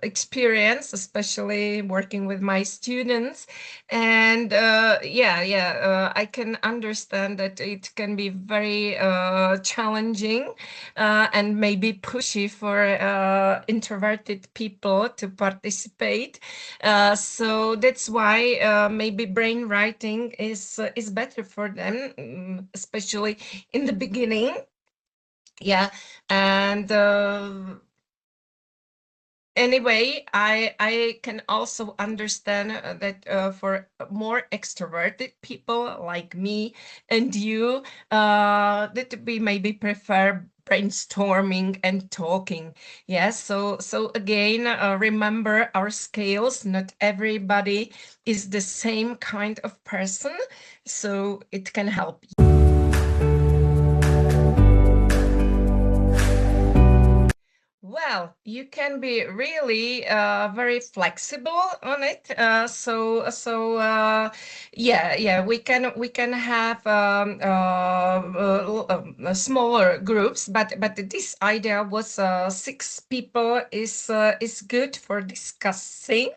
experience, especially working with my students. And I can understand that it can be very challenging and maybe pushy for introverted people to participate. So that's why maybe brainwriting is better for them, especially in the beginning. Yeah, and anyway, I can also understand that for more extroverted people like me and you, that we maybe prefer brainstorming and talking. Yes, so again, remember our scales. Not everybody is the same kind of person, so it can help you. Well, you can be really very flexible on it. Yeah, we can have smaller groups, but this idea was 6 people is good for discussing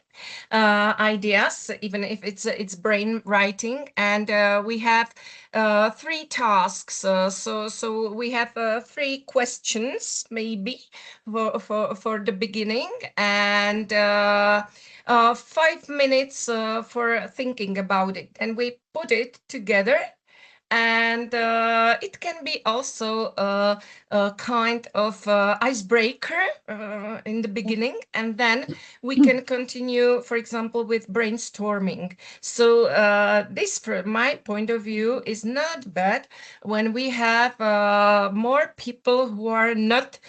ideas, even if it's brain writing, and we have 3 tasks. So we have 3 questions maybe for the beginning, and 5 minutes for thinking about it, and we put it together. And it can be also a kind of icebreaker in the beginning, and then we can continue, for example, with brainstorming. So this, from my point of view, is not bad when we have more people who are not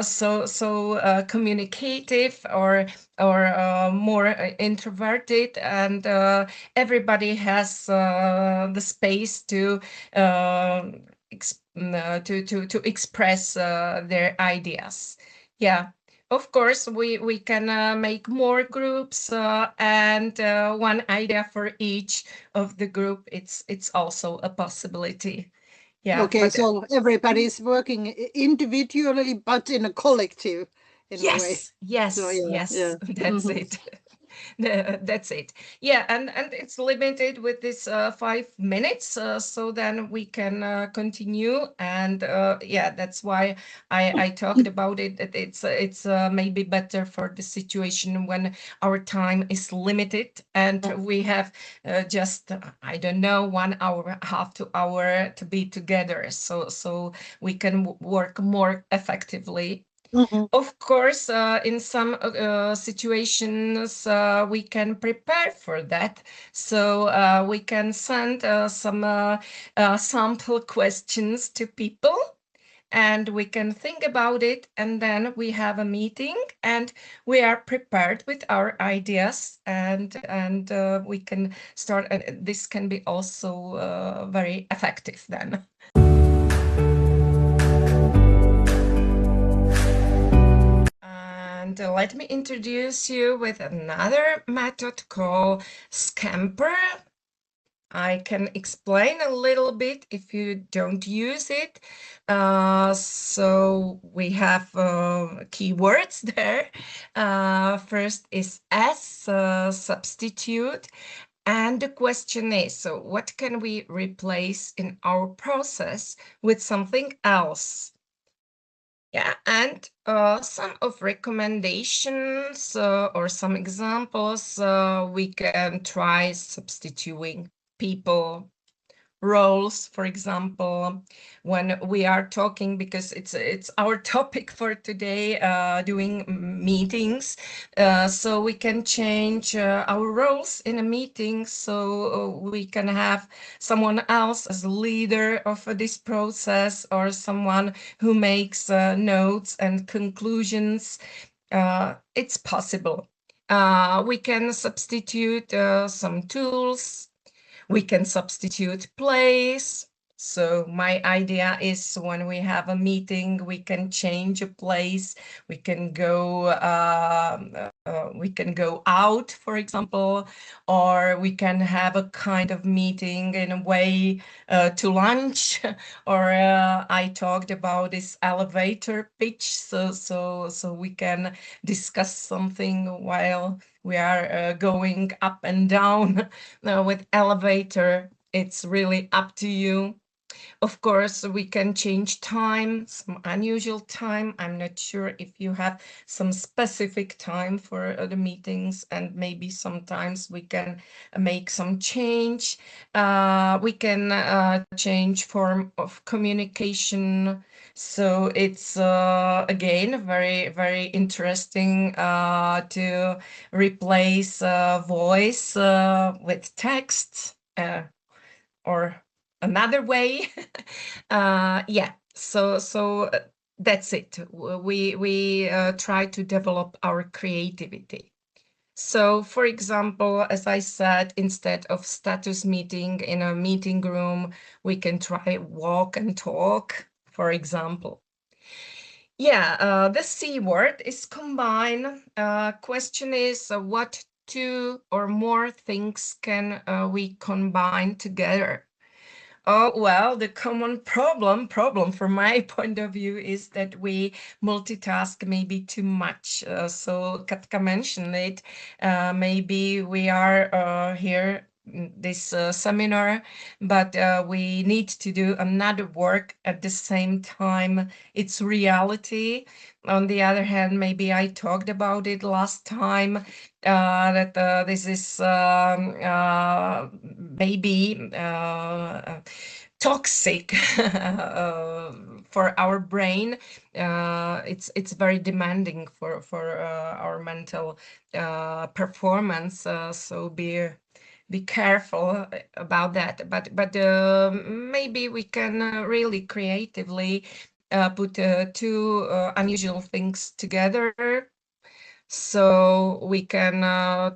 so communicative, or more introverted, and everybody has the space to express their ideas. Yeah. Of course, we can make more groups, and one idea for each of the group. It's also a possibility. Yeah, Okay, but so everybody's working individually, but in a collective, in a way. yes, So yes, yeah, yes, yeah. that's it. That's it. Yeah, and it's limited with this 5 minutes, so then we can continue. And yeah, that's why I talked about it. That it's maybe better for the situation when our time is limited, and we have just I don't know, 1 hour, half to hour to be together, so we can work more effectively. Mhm. Of course, in some situations, we can prepare for that. So we can send some sample questions to people, and we can think about it. And then we have a meeting, and we are prepared with our ideas, and we can start. And this can be also very effective then. And let me introduce you with another method called Scamper. I can explain a little bit if you don't use it. So we have keywords there. First is S, substitute. And the question is, so what can we replace in our process with something else? Yeah, and some of recommendations or some examples, we can try substituting people, roles, for example, when we are talking, because it's our topic for today, doing meetings. So we can change our roles in a meeting, so we can have someone else as leader of this process, or someone who makes notes and conclusions. It's possible. We can substitute some tools. We can substitute place. So my idea is, when we have a meeting, we can change a place. We can go out, for example, or we can have a kind of meeting in a way to lunch. Or I talked about this elevator pitch, so we can discuss something while we are going up and down. With elevator, it's really up to you. Of course, we can change time, some unusual time. I'm not sure if you have some specific time for the meetings, and maybe sometimes we can make some change. We can change form of communication. So it's again very, very interesting to replace voice with text. Or another way. Yeah, so that's it. We try to develop our creativity. So, for example, as I said, instead of status meeting in a meeting room, we can try walk and talk, for example. Yeah, the C word is combine. Question is what two or more things can we combine together? Oh, well, the common problem from my point of view is that we multitask maybe too much. So Katka mentioned it. Maybe we are here in this seminar, but we need to do another work at the same time. It's reality. On the other hand, maybe I talked about it last time, that this is maybe toxic for our brain. It's very demanding for our mental performance. So be careful about that. But maybe we can really creatively put two unusual things together, so we can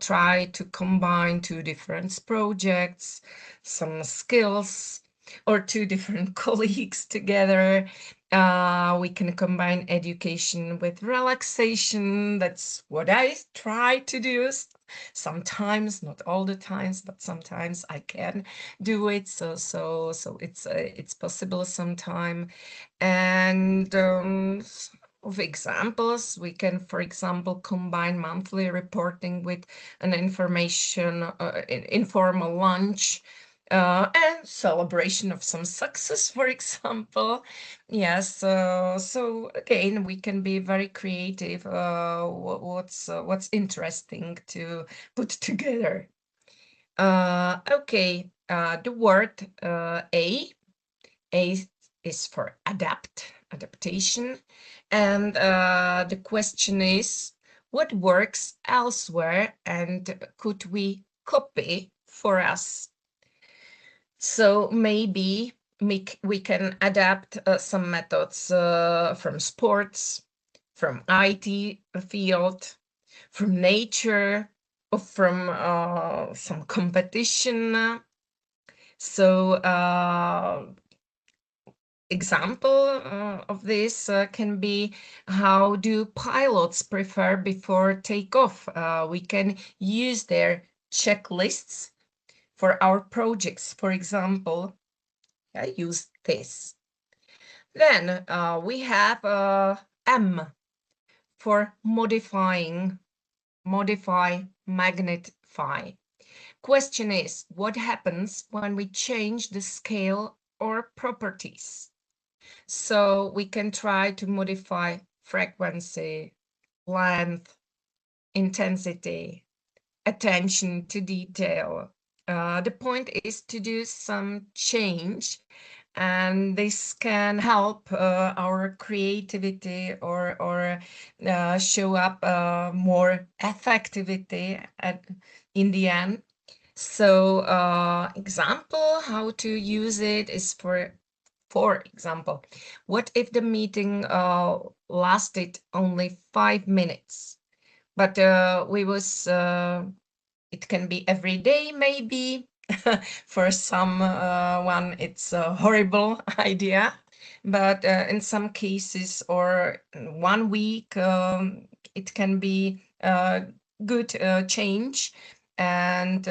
try to combine two different projects, some skills, or two different colleagues together. We can combine education with relaxation. That's what I try to do. Sometimes, not all the times, but sometimes I can do it. So it's possible sometime. And of examples, we can, for example, combine monthly reporting with an informal lunch, and celebration of some success, for example. Yes, so again, we can be very creative. What's interesting to put together? Okay, the word A is for adaptation. And the question is, what works elsewhere and could we copy for us? So maybe we can adapt some methods from sports, from IT field, from nature, or from some competition. So example of this can be, how do pilots prepare before takeoff? We can use their checklists for our projects. For example, I use this. Then we have M for modify, magnify. Question is, what happens when we change the scale or properties? So we can try to modify frequency, length, intensity, attention to detail. The point is to do some change, and this can help our creativity, or show up more effectivity in the end. So example how to use it is, for example, what if the meeting lasted only 5 minutes, but it can be every day maybe. For some one, it's a horrible idea, but in some cases, or in 1 week, it can be a good change, and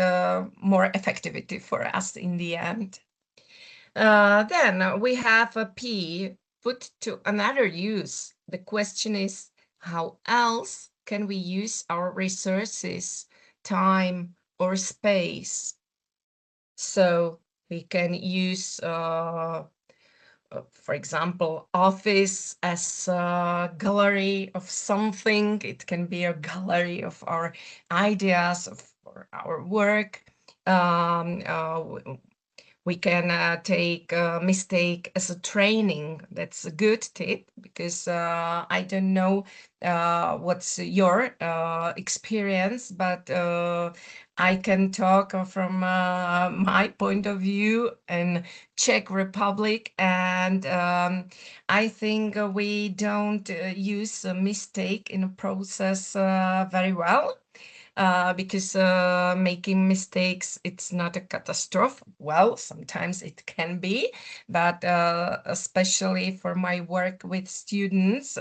more effectivity for us in the end. Then we have a P, put to another use. The question is, how else can we use our resources, time, or space? So we can use, for example, office as a gallery of something. It can be a gallery of our ideas, of our work. We can take a mistake as a training. That's a good tip, because I don't know what's your experience, but I can talk from my point of view in Czech Republic, and I think we don't use a mistake in a process very well. because making mistakes, it's not a catastrophe. Well, sometimes it can be, but especially for my work with students,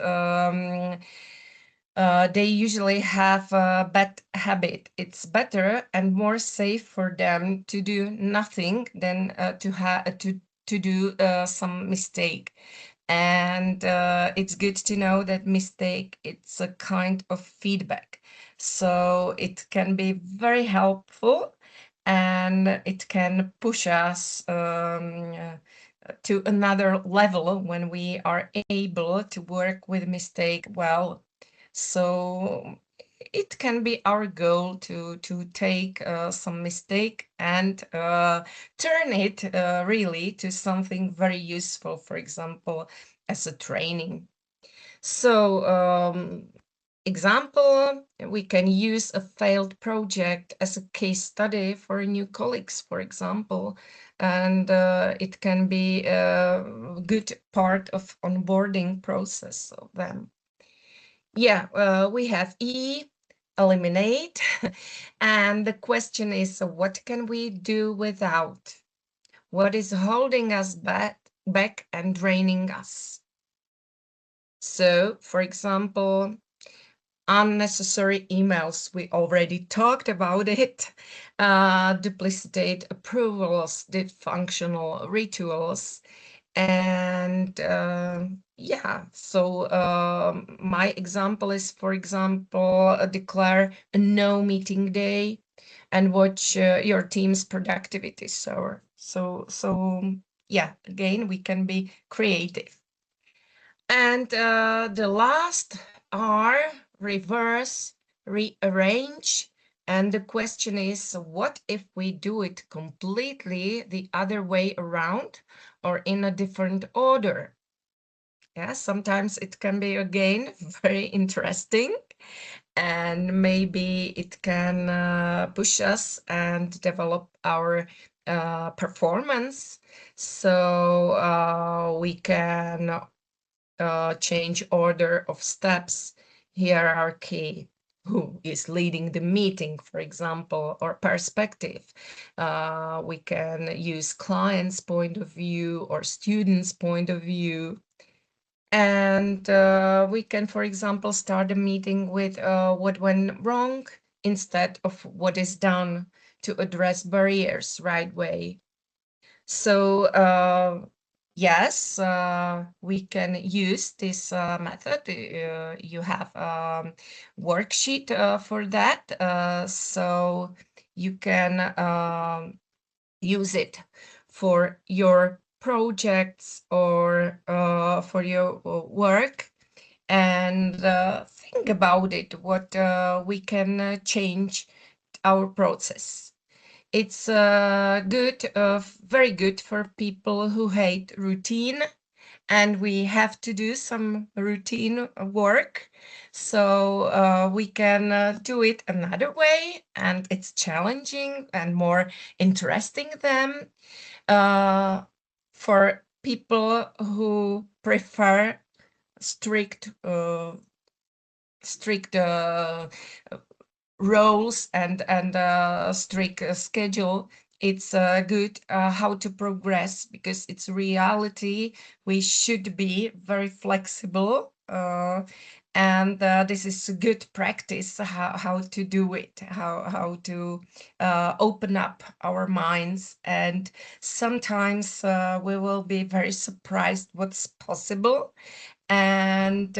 they usually have a bad habit. It's better and more safe for them to do nothing than to do some mistake. And it's good to know that mistake, it's a kind of feedback. So it can be very helpful, and it can push us to another level when we are able to work with mistake well. So it can be our goal to take some mistake and turn it really to something very useful, for example, as a training. So example, we can use a failed project as a case study for new colleagues, for example, and it can be a good part of onboarding process of them. Yeah, we have E, eliminate. And the question is, what can we do without? What is holding us back and draining us? So, for example, unnecessary emails, we already talked about it. Duplicate approvals, dysfunctional rituals, and yeah, so my example is, for example, declare a no meeting day and watch your team's productivity soar. So yeah, again, we can be creative. And the last are reverse, rearrange. And the question is, what if we do it completely the other way around or in a different order? Yeah, sometimes it can be, again, very interesting, and maybe it can push us and develop our performance. So we can change order of steps, hierarchy, who is leading the meeting, for example, or perspective. We can use client's point of view or student's point of view. And we can, for example, start a meeting with what went wrong instead of what is done, to address barriers right way. So yes, we can use this method. You have worksheet for that, so you can use it for your projects or for your work, and think about it, what we can change our process. It's good, very good for people who hate routine, and we have to do some routine work. So we can do it another way, and it's challenging and more interesting than uh, for people who prefer strict strict roles and strict schedule. It's good how to progress, because it's reality. We should be very flexible, and this is a good practice, how to do it, how to open up our minds. And sometimes we will be very surprised what's possible, and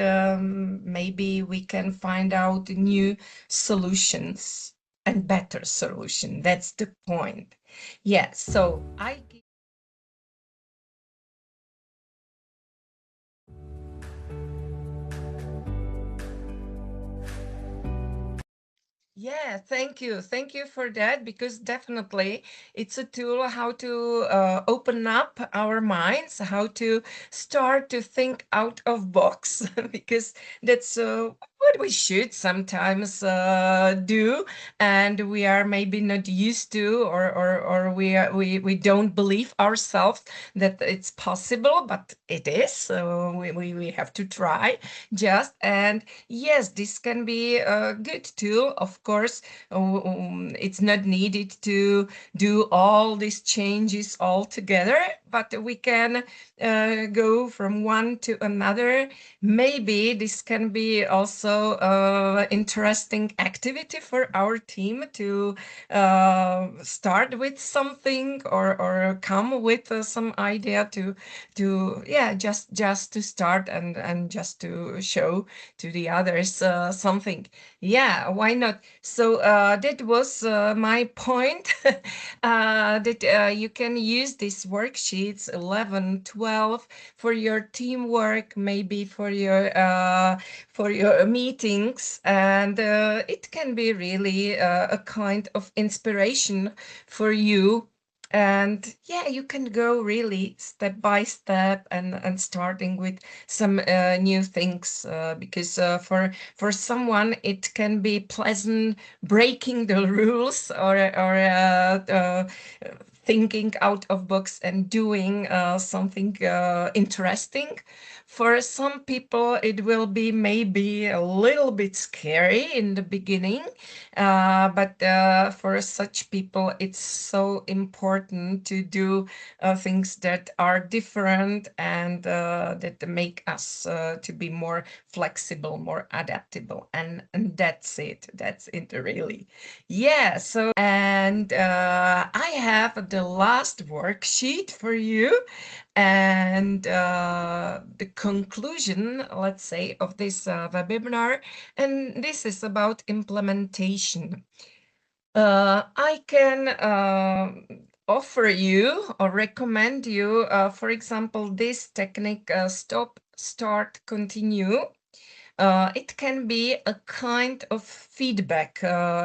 maybe we can find out new solutions and better solution. That's the point. Yeah, so yeah, thank you. Thank you for that, because definitely it's a tool how to open up our minds, how to start to think out of box, because that's what we should sometimes do, and we are maybe not used to, or we don't believe ourselves that it's possible, but it is. So we have to try just. And yes, this can be a good tool, of course. It's not needed to do all these changes all together, but we can go from one to another. Maybe this can be also interesting activity for our team to start with something, or come with some idea to yeah, just to start, and just to show to the others something. Yeah, why not? So that was my point. That you can use these worksheets 11, 12 for your teamwork, maybe for your meetings, and it can be really a kind of inspiration for you. And yeah, you can go really step by step, and starting with some new things, because for someone it can be pleasant breaking the rules, or thinking out of box and doing something interesting. For some people, it will be maybe a little bit scary in the beginning, but for such people, it's so important to do things that are different, and that make us to be more flexible, more adaptable, and that's it. That's it, really. Yeah. So, and I have the last worksheet for you, and the conclusion, let's say, of this webinar, and this is about implementation. I can offer you or recommend you, for example, this technique, stop, start, continue. It can be a kind of feedback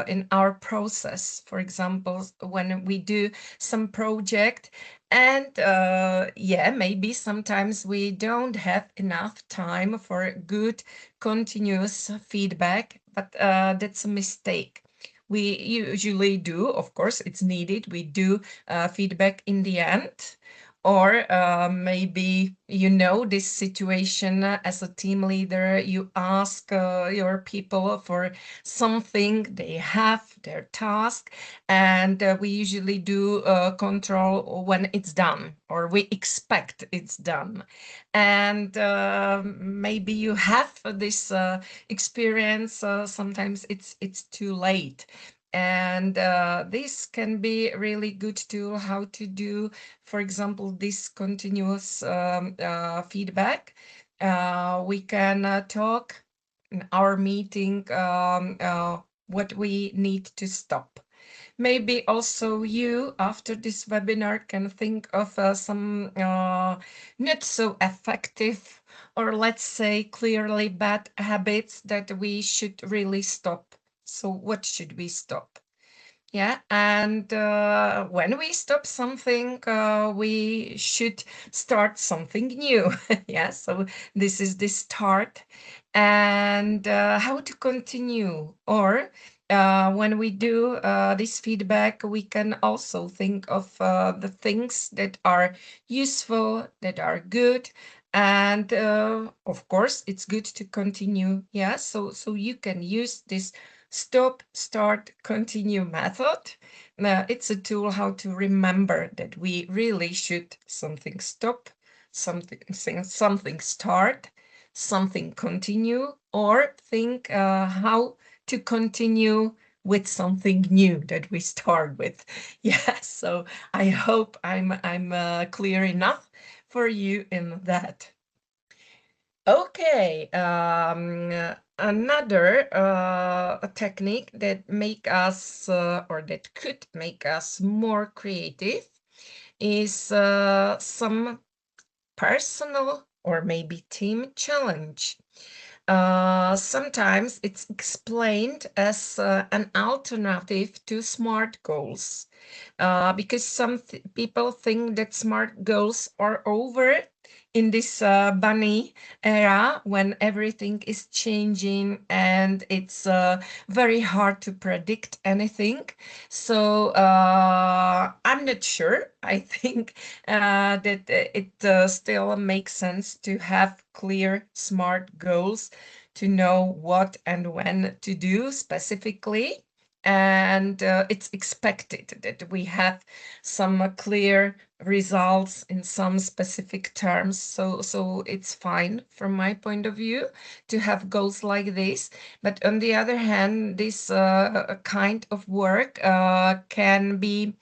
in our process. For example, when we do some project, and yeah, maybe sometimes we don't have enough time for good continuous feedback, but that's a mistake. We usually do, of course, it's needed. We do feedback in the end. Or maybe you know this situation, as a team leader, you ask your people for something, they have their task, and we usually do control when it's done, or we expect it's done. And maybe you have this experience, sometimes it's too late. And this can be really good tool how to do, for example, this continuous feedback. We can talk in our meeting what we need to stop. Maybe also you, after this webinar, can think of some not so effective, or let's say clearly bad habits that we should really stop. So what should we stop? Yeah, and when we stop something, we should start something new. Yeah, so this is the start, and how to continue. Or when we do this feedback, we can also think of the things that are useful, that are good. And of course, it's good to continue. Yeah, so you can use this stop, start, continue method. It's a tool how to remember that we really should something stop, something start, something continue, or think how to continue with something new that we start with. Yeah, so I hope I'm clear enough for you in that. Okay, another technique that make us or that could make us more creative is some personal or maybe team challenge. Sometimes it's explained as an alternative to SMART goals, because some people think that SMART goals are over, in this bunny era when everything is changing and it's very hard to predict anything. So I'm not sure. I think that it still makes sense to have clear, smart goals to know what and when to do specifically. And it's expected that we have some clear results in some specific terms. So it's fine from my point of view to have goals like this. But on the other hand, this kind of work can be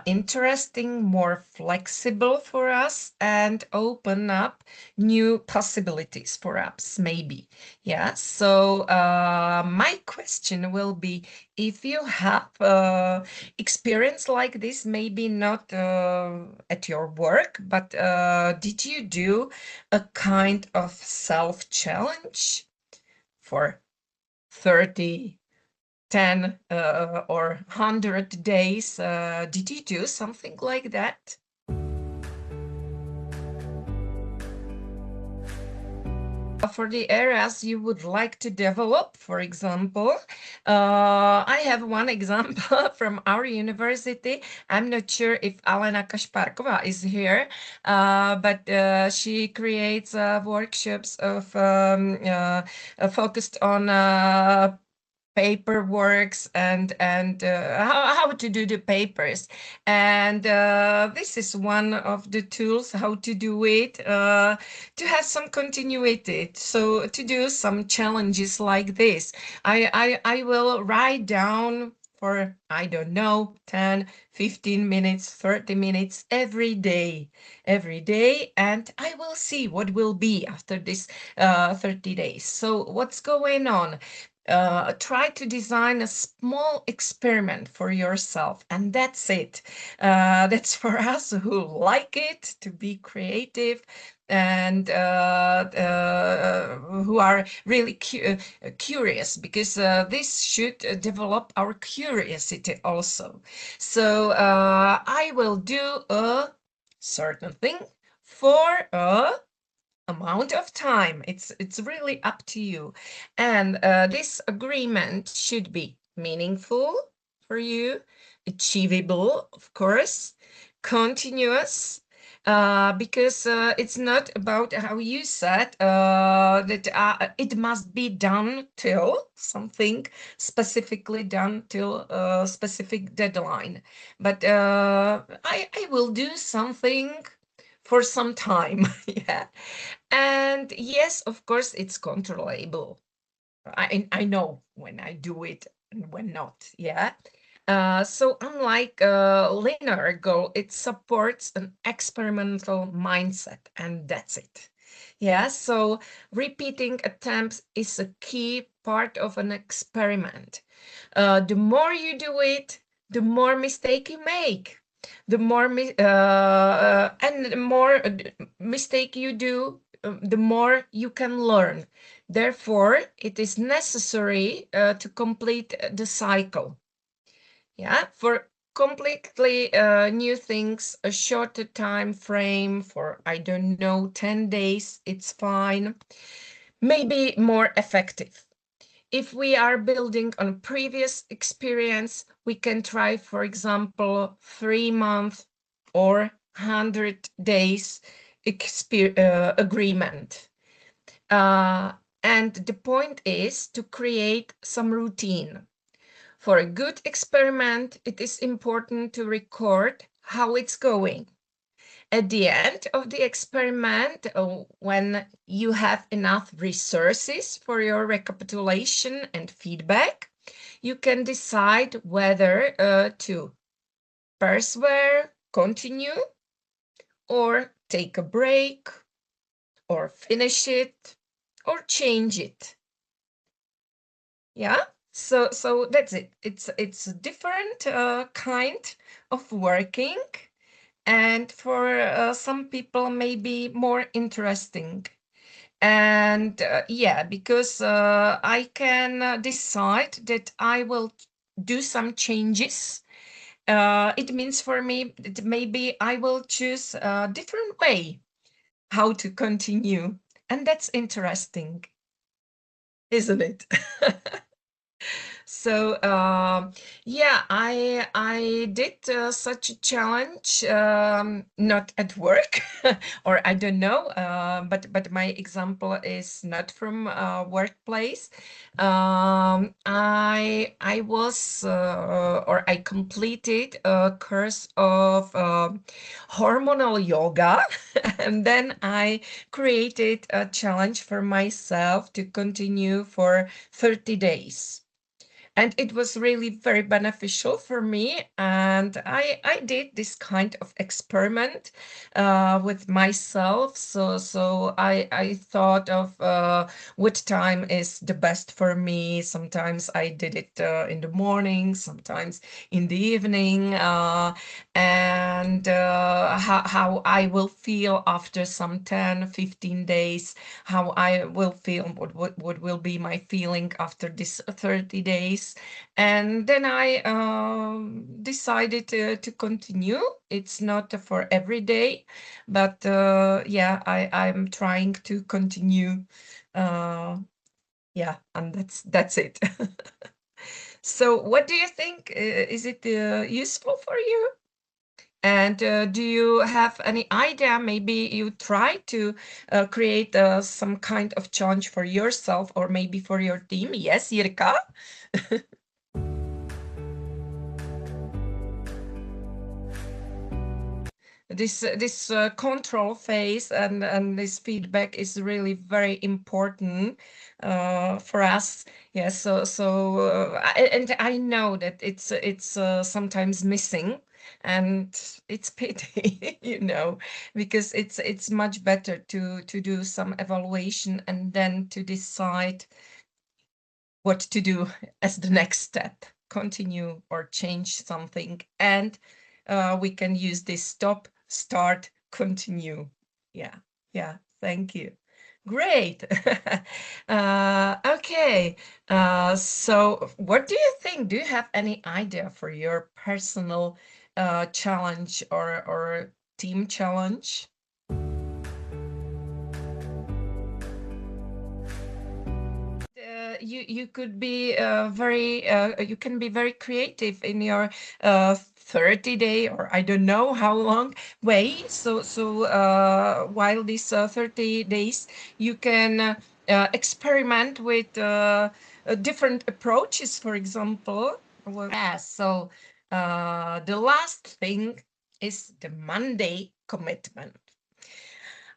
interesting, more flexible for us, and open up new possibilities for us, maybe. Yeah. So my question will be, if you have experience like this, maybe not at your work, but did you do a kind of self challenge for 30, 10, or 100 days? Did you do something like that? For the areas you would like to develop, for example, I have one example from our university. I'm not sure if Alena Kashparkova is here, but she creates workshops of focused on paperworks and how to do the papers, and this is one of the tools how to do it, to have some continuity, so to do some challenges like this. I will write down for, I don't know, 10, 15 minutes, 30 minutes every day, and I will see what will be after this 30 days. So what's going on? Try to design a small experiment for yourself, and that's it. That's for us who like it to be creative, and who are really curious, because this should develop our curiosity also. So I will do a certain thing for a amount of time. It's really up to you, and this agreement should be meaningful for you, achievable, of course, continuous, because it's not about how you said that it must be done till something specifically done till a specific deadline, but I will do something for some time. Yeah. And yes, of course, it's controllable. I know when I do it and when not. Yeah. So unlike a linear goal, it supports an experimental mindset, and that's it. Yeah. So repeating attempts is a key part of an experiment. The more you do it, the more mistake you make. The more and the more mistake you do, the more you can learn. Therefore, it is necessary to complete the cycle. Yeah, for completely new things, a shorter time frame for, I don't know, 10 days, it's fine. Maybe more effective. If we are building on previous experience, we can try, for example, 3 month or 100 days agreement. And the point is to create some routine. For a good experiment, it is important to record how it's going. At the end of the experiment, when you have enough resources for your recapitulation and feedback, you can decide whether to persevere, continue, or take a break, or finish it, or change it. Yeah. So that's it. It's a different kind of working, and for some people maybe more interesting. And yeah, because I can decide that I will do some changes. It means for me that maybe I will choose a different way. how to continue. And that's interesting, isn't it? So yeah, I did such a challenge, not at work, or I don't know, but my example is not from workplace. I was or I completed a course of hormonal yoga, and then I created a challenge for myself to continue for 30 days, and it was really very beneficial for me. And I did this kind of experiment with myself. So I thought of what time is the best for me. Sometimes I did it in the morning, sometimes in the evening, and how I will feel after some 10-15 days, how I will feel, what will be my feeling after this 30 days. And then I decided to continue. It's not for every day, but yeah, I'm trying to continue. Uh, yeah, and that's it. So what do you think? Is it useful for you? And do you have any idea? Maybe you try to create some kind of challenge for yourself or maybe for your team. Yes, Jirka? This control phase and this feedback is really very important for us. Yes, and I know that it's sometimes missing, and it's pity, because it's much better to do some evaluation and then to decide what to do as the next step, continue or change something. And we can use this stop, start, continue. Yeah, yeah, thank you. Great. Okay. So what do you think? Do you have any idea for your personal challenge or team challenge? You could be very you can be very creative in your 30-day, or I don't know how long way. So while these 30 days, you can experiment with different approaches, for example. Yeah, so the last thing is the Monday commitment.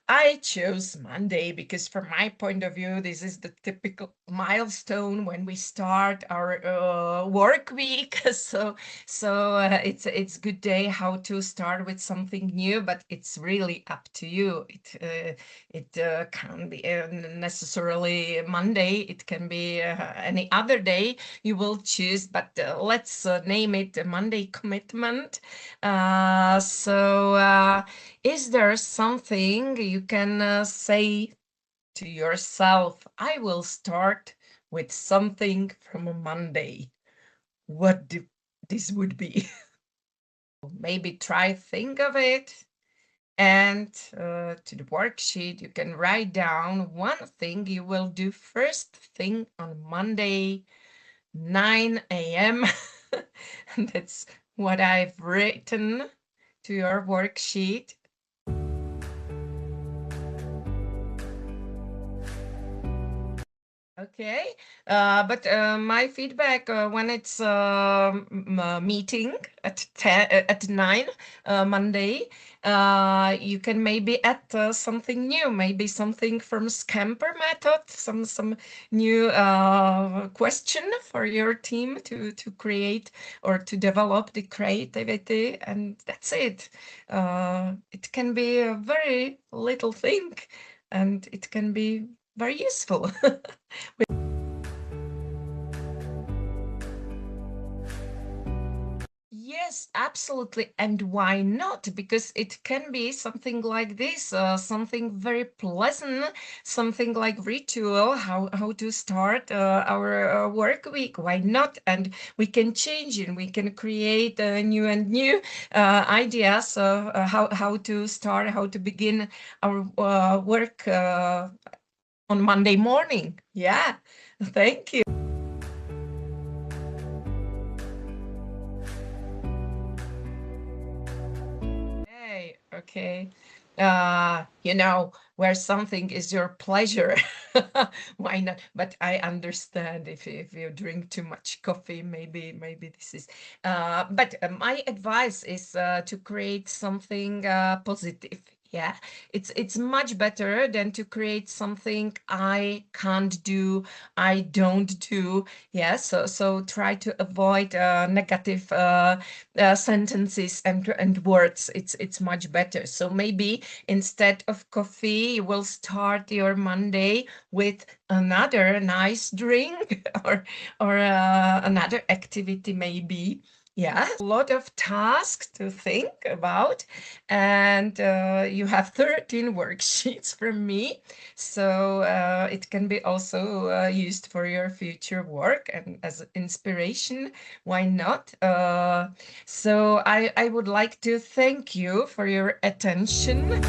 I chose Monday because, from my point of view, this is the typical milestone when we start our work week. So it's good day how to start with something new, but it's really up to you. It can be necessarily Monday. It can be any other day you will choose, but let's name it a Monday commitment. Is there something you can say to yourself? I will start with something from a Monday. What this would be? Maybe try think of it. And to the worksheet, you can write down one thing you will do first thing on Monday, 9 a.m. And that's what I've written to your worksheet. Okay, but my feedback when it's meeting at 10 at 9 Monday, you can maybe add something new, maybe something from Scamper method, some new question for your team to create or to develop the creativity, and that's it. It can be a very little thing, and it can be very useful. Yes, absolutely. And why not? Because it can be something like this, something very pleasant, something like ritual, how to start our work week. Why not? And we can change it. We can create new and new ideas of how to start, how to begin our work on Monday morning. Yeah, thank you. Hey, okay. Where something is your pleasure, why not? But I understand if you drink too much coffee, maybe this is. But my advice is to create something positive. Yeah, it's much better than to create something I can't do, I don't do. Yeah, so try to avoid negative sentences and words. It's much better. So maybe instead of coffee, you will start your Monday with another nice drink or another activity maybe. Yeah, a lot of tasks to think about, and you have 13 worksheets from me, so it can be also used for your future work and as inspiration. Why not? So I would like to thank you for your attention.